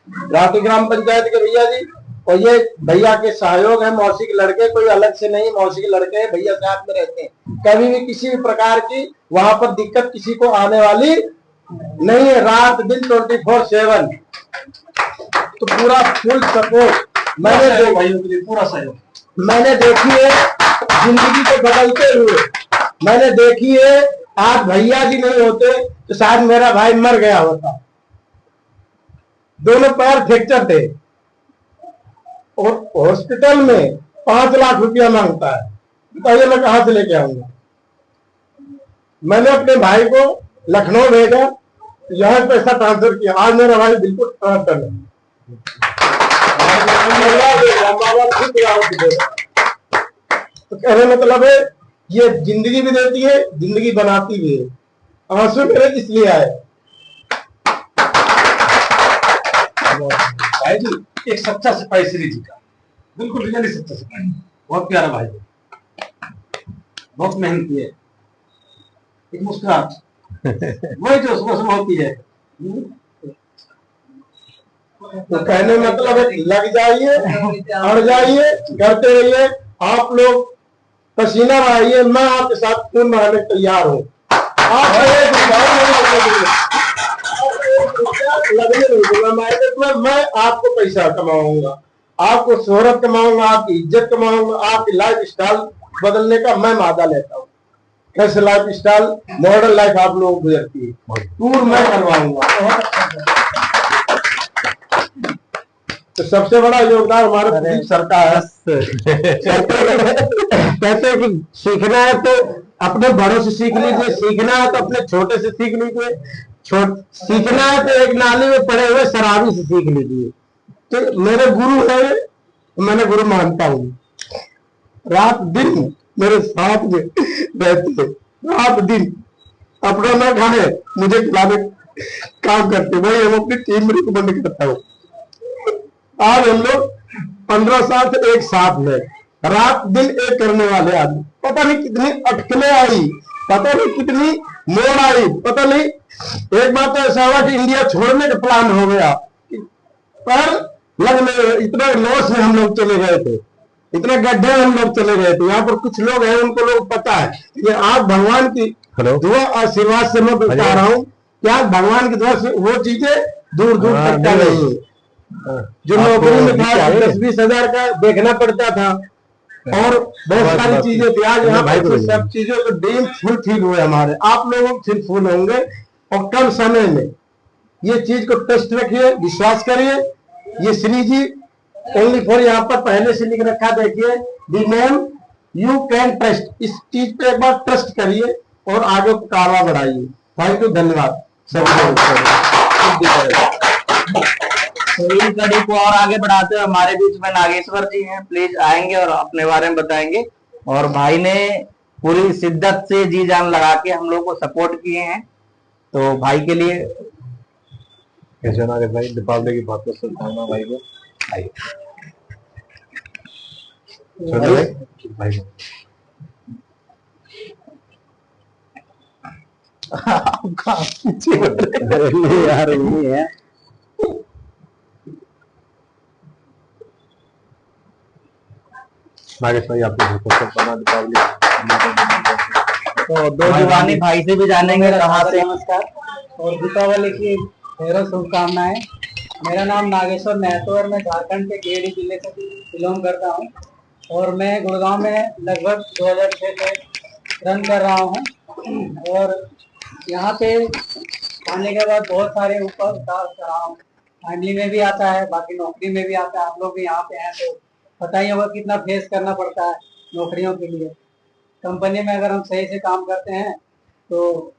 बिरावटी ग्राम पंचायत के भैया जी। और ये भैया के सहयोग है, मौसी के लड़के, कोई अलग से नहीं, मौसी के लड़के हैं, भैया साथ में रहते हैं। कभी भी किसी भी प्रकार की वहां पर दिक्कत किसी को आने वाली नहीं है। रात दिन 24/7 तो पूरा फुल सपोर्ट भाइयों के लिए पूरा सहयोग। मैंने देखी है जिंदगी को बदलते हुए। मैंने देखी है, आज भैया जी नहीं होते तो शायद मेरा भाई मर गया होता। दोनों पैर फ्रैक्चर थे और हॉस्पिटल में 5 लाख रुपया मांगता है। बताइए मैं कहां से लेके आऊंगा? मैंने अपने भाई को लखनऊ भेजा, यहाँ पैसा ट्रांसफर किया। आज मेरा भाई बिल्कुल ट्रांसफर है। तो कहने मतलब है, ये जिंदगी भी देती है, जिंदगी बनाती भी है। आंसू मेरे इसलिए आए। भाई जी एक सच्चा सिपाही श्री जी का, बिल्कुल रियली सच्चा सिपाही, बहुत प्यारा भाई, बहुत मेहनती है। एक मुस्कुराहट वही जो सुबह सुबह होती है। तो कहने मतलब है, लग जाइए, अड़ जाइए, करते रहिए। आप लोग पसीना बहाइए, मैं आपके साथ खून बहाने तैयार हूँ। आप लगने नहीं दूंगा। मैं आपको पैसा कमाऊंगा, आपको शोहरत कमाऊंगा, आपकी इज्जत कमाऊंगा, आपकी लाइफ स्टाइल बदलने का मैं मादा लेता हूँ। कैसे लाइफ स्टाइल, मॉडर्न लाइफ आप लोगों को गुजरती है, टूर मैं करवाऊंगा। तो सबसे बड़ा योगदान हमारे प्रदीप सर का है। कहते हैं कि सीखना है तो अपने बड़ों से सीख लीजिए, सीखना है तो अपने छोटे से सीख लीजिए, सीखना है तो एक नाली में पड़े हुए शराबी से सीख लीजिए। तो मेरे गुरु है, मैंने गुरु मानता हूँ। रात दिन मेरे साथ में रहते, रात दिन अपना ना खाने मुझे खिलाने काम करते। वही हम अपनी टीम में रिकमेंड करता हूँ। आज हम लोग 15 साल से एक साथ में, रात दिन एक करने वाले आदमी। पता नहीं कितनी अटकलें आई, पता नहीं कितनी मोड़ आई, पता नहीं। एक बात तो ऐसा हुआ कि इंडिया छोड़ने का प्लान हो गया, पर लगने इतना लॉस में हम लोग चले गए थे, इतना गड्ढे में हम लोग चले गए थे। यहाँ पर कुछ लोग हैं, उनको लोग पता है। ये आप भगवान की दुआ आशीर्वाद से मैं बता रहा हूँ, क्या भगवान की दुआ से वो चीजें दूर दूर तक का नहीं। जो नौकरी में था 10-20 हजार का देखना पड़ता था और बहुत सारी चीजें थी। आज यहाँ पर सब चीजों के ड्रीम फुलफिल हुए हमारे। आप लोगों के फुलफिल होंगे और कम समय में। ये चीज को टेस्ट रखिए, विश्वास करिए। ये श्री जी ओनली फॉर, यहाँ पर पहले से लिख रखा, देखिए, the name you can trust. इस चीज पे एक बार ट्रस्ट करिए और आगे कारवा बढ़ाइए। थैंक यू, धन्यवाद। इन कड़ी को और आगे बढ़ाते हुए हमारे बीच में नागेश्वर जी हैं, प्लीज आएंगे और अपने बारे में बताएंगे। और भाई ने पूरी शिद्दत से जी जान लगा के हम लोग को सपोर्ट किए हैं, तो भाई के लिए कैसे नागेश भाई, दीपावली की बहुत बहुत शुभकामनाएं भाई को। आइए भाई यार नहीं है। नागेश भाई आपको बहुत बहुत शुभकामनाएं दीपावली। तो दो जुबानी भाई से भी जानेंगे कहाँ से। नमस्कार और दीपावली की ढेरों शुभकामनाएं। मेरा नाम नागेश्वर महतो और मैं झारखंड के गिरिडीह जिले से बिलोंग करता हूं और मैं गुड़गांव में लगभग 2006 से रन कर रहा हूं और यहाँ पे आने के बाद बहुत सारे ऊपर उतार चढ़ाव फैमिली में भी आता है, बाकी नौकरी में भी आता है। आप लोग भी यहाँ पे हैं तो पता ही होगा कितना फेस करना पड़ता है नौकरियों के लिए। कंपनी में अगर हम सही से काम करते हैं तो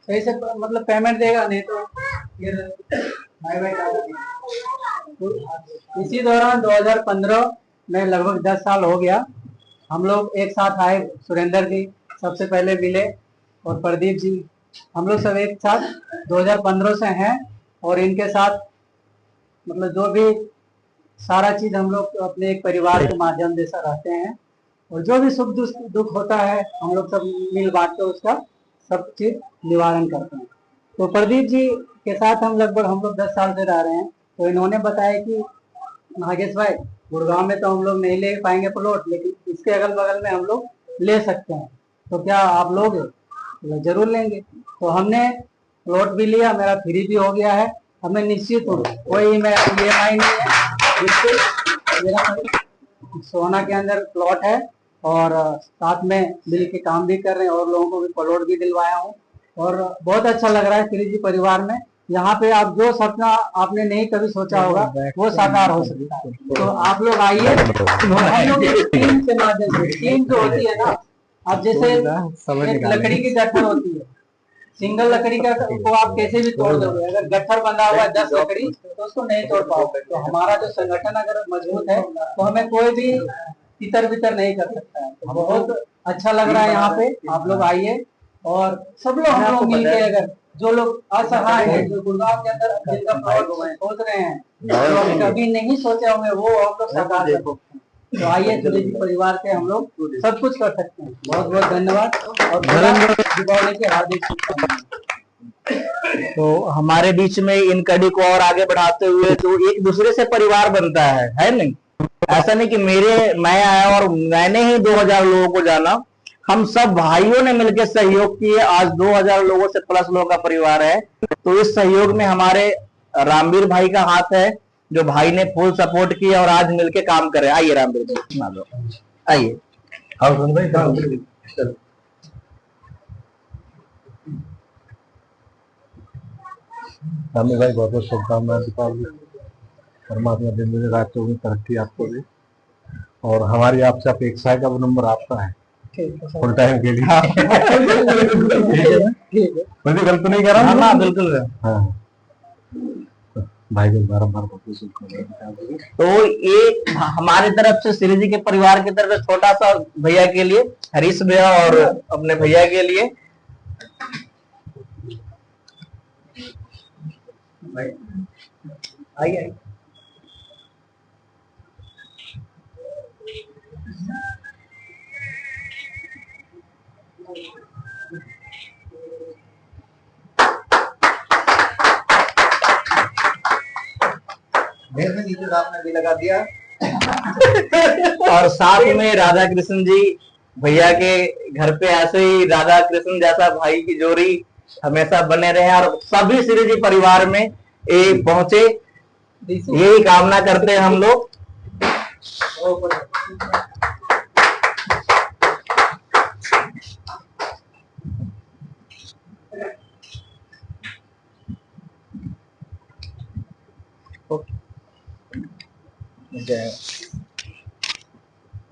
सही से मतलब पेमेंट देगा, नहीं तो फिर बाय बाय तो इसी दौरान 2015 में लगभग 10 साल हो गया, हम लोग एक साथ आए। सुरेंद्र जी सबसे पहले मिले और प्रदीप जी, हम लोग सब एक साथ 2015 से हैं और इनके साथ मतलब जो भी सारा चीज हम लोग अपने एक परिवार के माध्यम जैसा रहते हैं और जो भी सुख दुख होता है हम लोग सब मिल बांट के उसका सब चीज निवारण करते हैं। तो प्रदीप जी के साथ हम लोग 10 साल से रह रहे हैं। तो इन्होंने बताया कि नागेश भाई, गुड़गांव में तो हम लोग नहीं ले पाएंगे प्लॉट, लेकिन इसके अगल बगल में हम लोग ले सकते हैं, तो क्या आप लोगे? तो जरूर लेंगे। तो हमने प्लॉट भी लिया, मेरा फ्री भी हो गया है। हमें निश्चित हूँ कोई मैं EMI नहीं है, बिल्कुल मेरा सोना के अंदर प्लॉट है और साथ में मिल के काम भी कर रहे हैं और लोगों को भी प्लॉट भी दिलवाया हूँ और बहुत अच्छा लग रहा है श्री जी परिवार में। यहाँ पे आप जो सपना आपने नहीं कभी सोचा होगा वो साकार हो सकता है। तो आप लोग आइए, हम लोग टीम के माध्यम से, टीम जो होती है ना, अब जैसे एक लकड़ी की गट्ठर होती है, सिंगल लकड़ी का को आप कैसे भी तोड़ दोगे, अगर गट्ठर बंधा हुआ है 10 लकड़ी तो उसको नहीं तोड़ पाओगे। तो हमारा जो संगठन अगर मजबूत है तो हमें कोई भी तितर बितर नहीं कर सकता है। तो बहुत अच्छा लग रहा है यहाँ पे, आप लोग आइए और सब लोग हम लोग मिलके, अगर जो लोग असहाय है, जो गुड़गांव के अंदर जिनका प्लॉट सोच रहे हैं, जो कभी नहीं सोचे होंगे, वो हम लोग साकार कर सकते हैं। तो आइए, श्री जी परिवार के हम लोग सब कुछ कर सकते हैं। बहुत बहुत धन्यवाद और दीपावली की हार्दिक शुभकामनाएं। तो हमारे बीच में इन कड़ी को और आगे बढ़ाते हुए तो एक दूसरे से परिवार बनता है नहीं? ऐसा नहीं कि मैं आया और मैंने ही 2000 लोगों को जाना, हम सब भाइयों ने मिलकर सहयोग किए। आज 2000 लोगों से प्लस लोगों का परिवार है। तो इस सहयोग में हमारे रामवीर भाई का हाथ है, जो भाई ने फुल सपोर्ट किया और आज मिलके काम करे। आइए रामवीर जी, आइए। रामवीर भाई बहुत बहुत शुभकामनाएं दीपावली, परमात्मा दिन दिन रात चौगुनी तरक्की आपको दे। और हमारी आपसे अपेक्षा है कि वो नंबर आपका है फुल टाइम के लिए। मुझे गलत नहीं कर रहा हूँ? हाँ बिल्कुल। हाँ भाई को बारम्बार शुभकामनाएं। तो ये हमारी तरफ से श्री जी के परिवार की तरफ से छोटा सा भैया के लिए, हरीश भैया और अपने भैया के लिए आइए। ढेर में नीचे आपने भी लगा दिया। और साथ में राधा कृष्ण जी भैया के घर पे ऐसे ही राधा कृष्ण जैसा भाई की जोड़ी हमेशा बने रहे और सभी श्री जी परिवार में पहुंचे, यही कामना करते हैं हम लोग।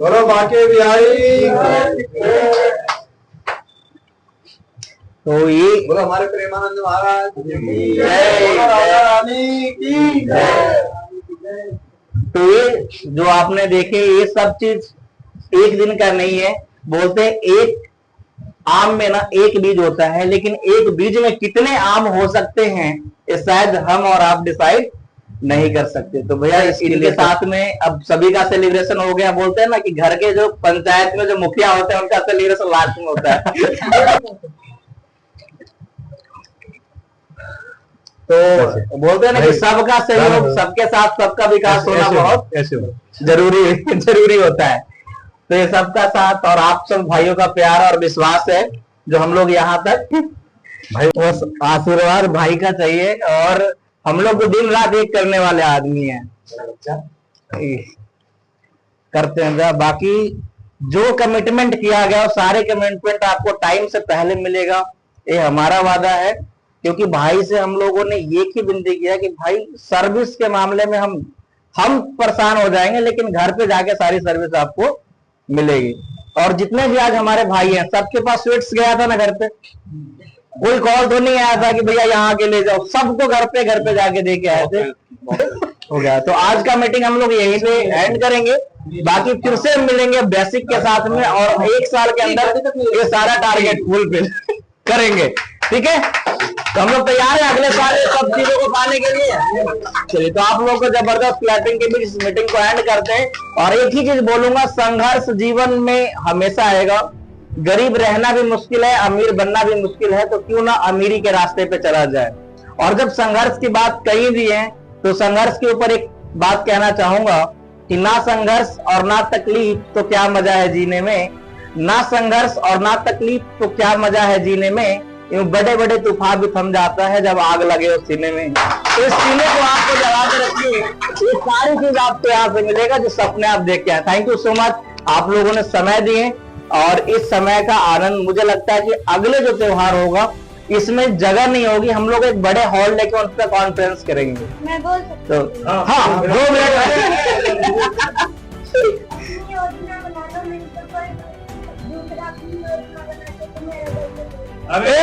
बोलो बाके बिहारी। तो ये बोलो हमारे प्रेमानंद महाराज की राधा रानी की जय। तो ये जो आपने देखे, ये सब चीज एक दिन का नहीं है। बोलते हैं एक आम में ना एक बीज होता है, लेकिन एक बीज में कितने आम हो सकते हैं ये शायद हम और आप डिसाइड नहीं कर सकते। तो भैया इनके साथ में अब सभी का सेलिब्रेशन हो गया। बोलते हैं ना कि घर के जो पंचायत में जो मुखिया होते हैं उनका सेलिब्रेशन लास्ट में होता है। तो बोलते हैं ना कि सबका सहयोग, सबके साथ सबका विकास होना बहुत जरूरी होता है। तो ये सबका साथ और आप सब भाइयों का प्यार और विश्वास है जो हम लोग यहाँ तक भाई, बस आशीर्वाद भाई का चाहिए। और हम लोग तो दिन रात एक करने वाले आदमी हैं, करते हैं। बाकी जो कमिटमेंट किया गया सारे कमिटमेंट आपको टाइम से पहले मिलेगा, ये हमारा वादा है। क्योंकि भाई से हम लोगों ने एक ही विनती किया कि भाई सर्विस के मामले में हम परेशान हो जाएंगे, लेकिन घर पे जाके सारी सर्विस आपको मिलेगी। और जितने भी आज हमारे भाई हैं सबके पास स्वीट्स गया था ना घर पे, कोई कॉल तो नहीं आया था कि भैया यहाँ के ले जाओ, सबको घर पे जाके दे के आए थे। हो गया। तो आज का मीटिंग हम लोग यहीं पे एंड करेंगे, बाकी फिर से मिलेंगे बेसिक के साथ में, और 1 साल के अंदर ये सारा टारगेट फुलफिल करेंगे। ठीक है, तो हम लोग तैयार हैं अगले साल सब चीजों को पाने के लिए। चलिए, तो आप लोगों को जबरदस्त क्लैपिंग के बीच इस मीटिंग को एंड करते हैं। और एक ही चीज बोलूंगा, संघर्ष जीवन में हमेशा आएगा। गरीब रहना भी मुश्किल है, अमीर बनना भी मुश्किल है, तो क्यों ना अमीरी के रास्ते पे चला जाए। और जब संघर्ष की बात कही भी है, तो संघर्ष के ऊपर एक बात कहना चाहूंगा कि ना संघर्ष और ना तकलीफ तो क्या मजा है जीने में, ना संघर्ष और ना तकलीफ तो क्या मजा है जीने में, यूं बड़े बड़े तूफान भी थम जाता है जब आग लगे उस सीने में। तो इस सीने को आपको जगा के रखिए, ये सारी चीज आपको यहाँ से मिलेगा जो सपने आप देख के आए। थैंक यू सो मच, आप लोगों ने समय दिए, और इस समय का आनंद मुझे लगता है कि अगले जो त्योहार होगा इसमें जगह नहीं होगी, हम लोग एक बड़े हॉल लेके उस पर कॉन्फ्रेंस करेंगे। मैं बोल सकती तो हाँ, 2 मिनट योजना बना लो, मेरे को कोई दूसरा अपनी योजना बना के तो मेरा अबे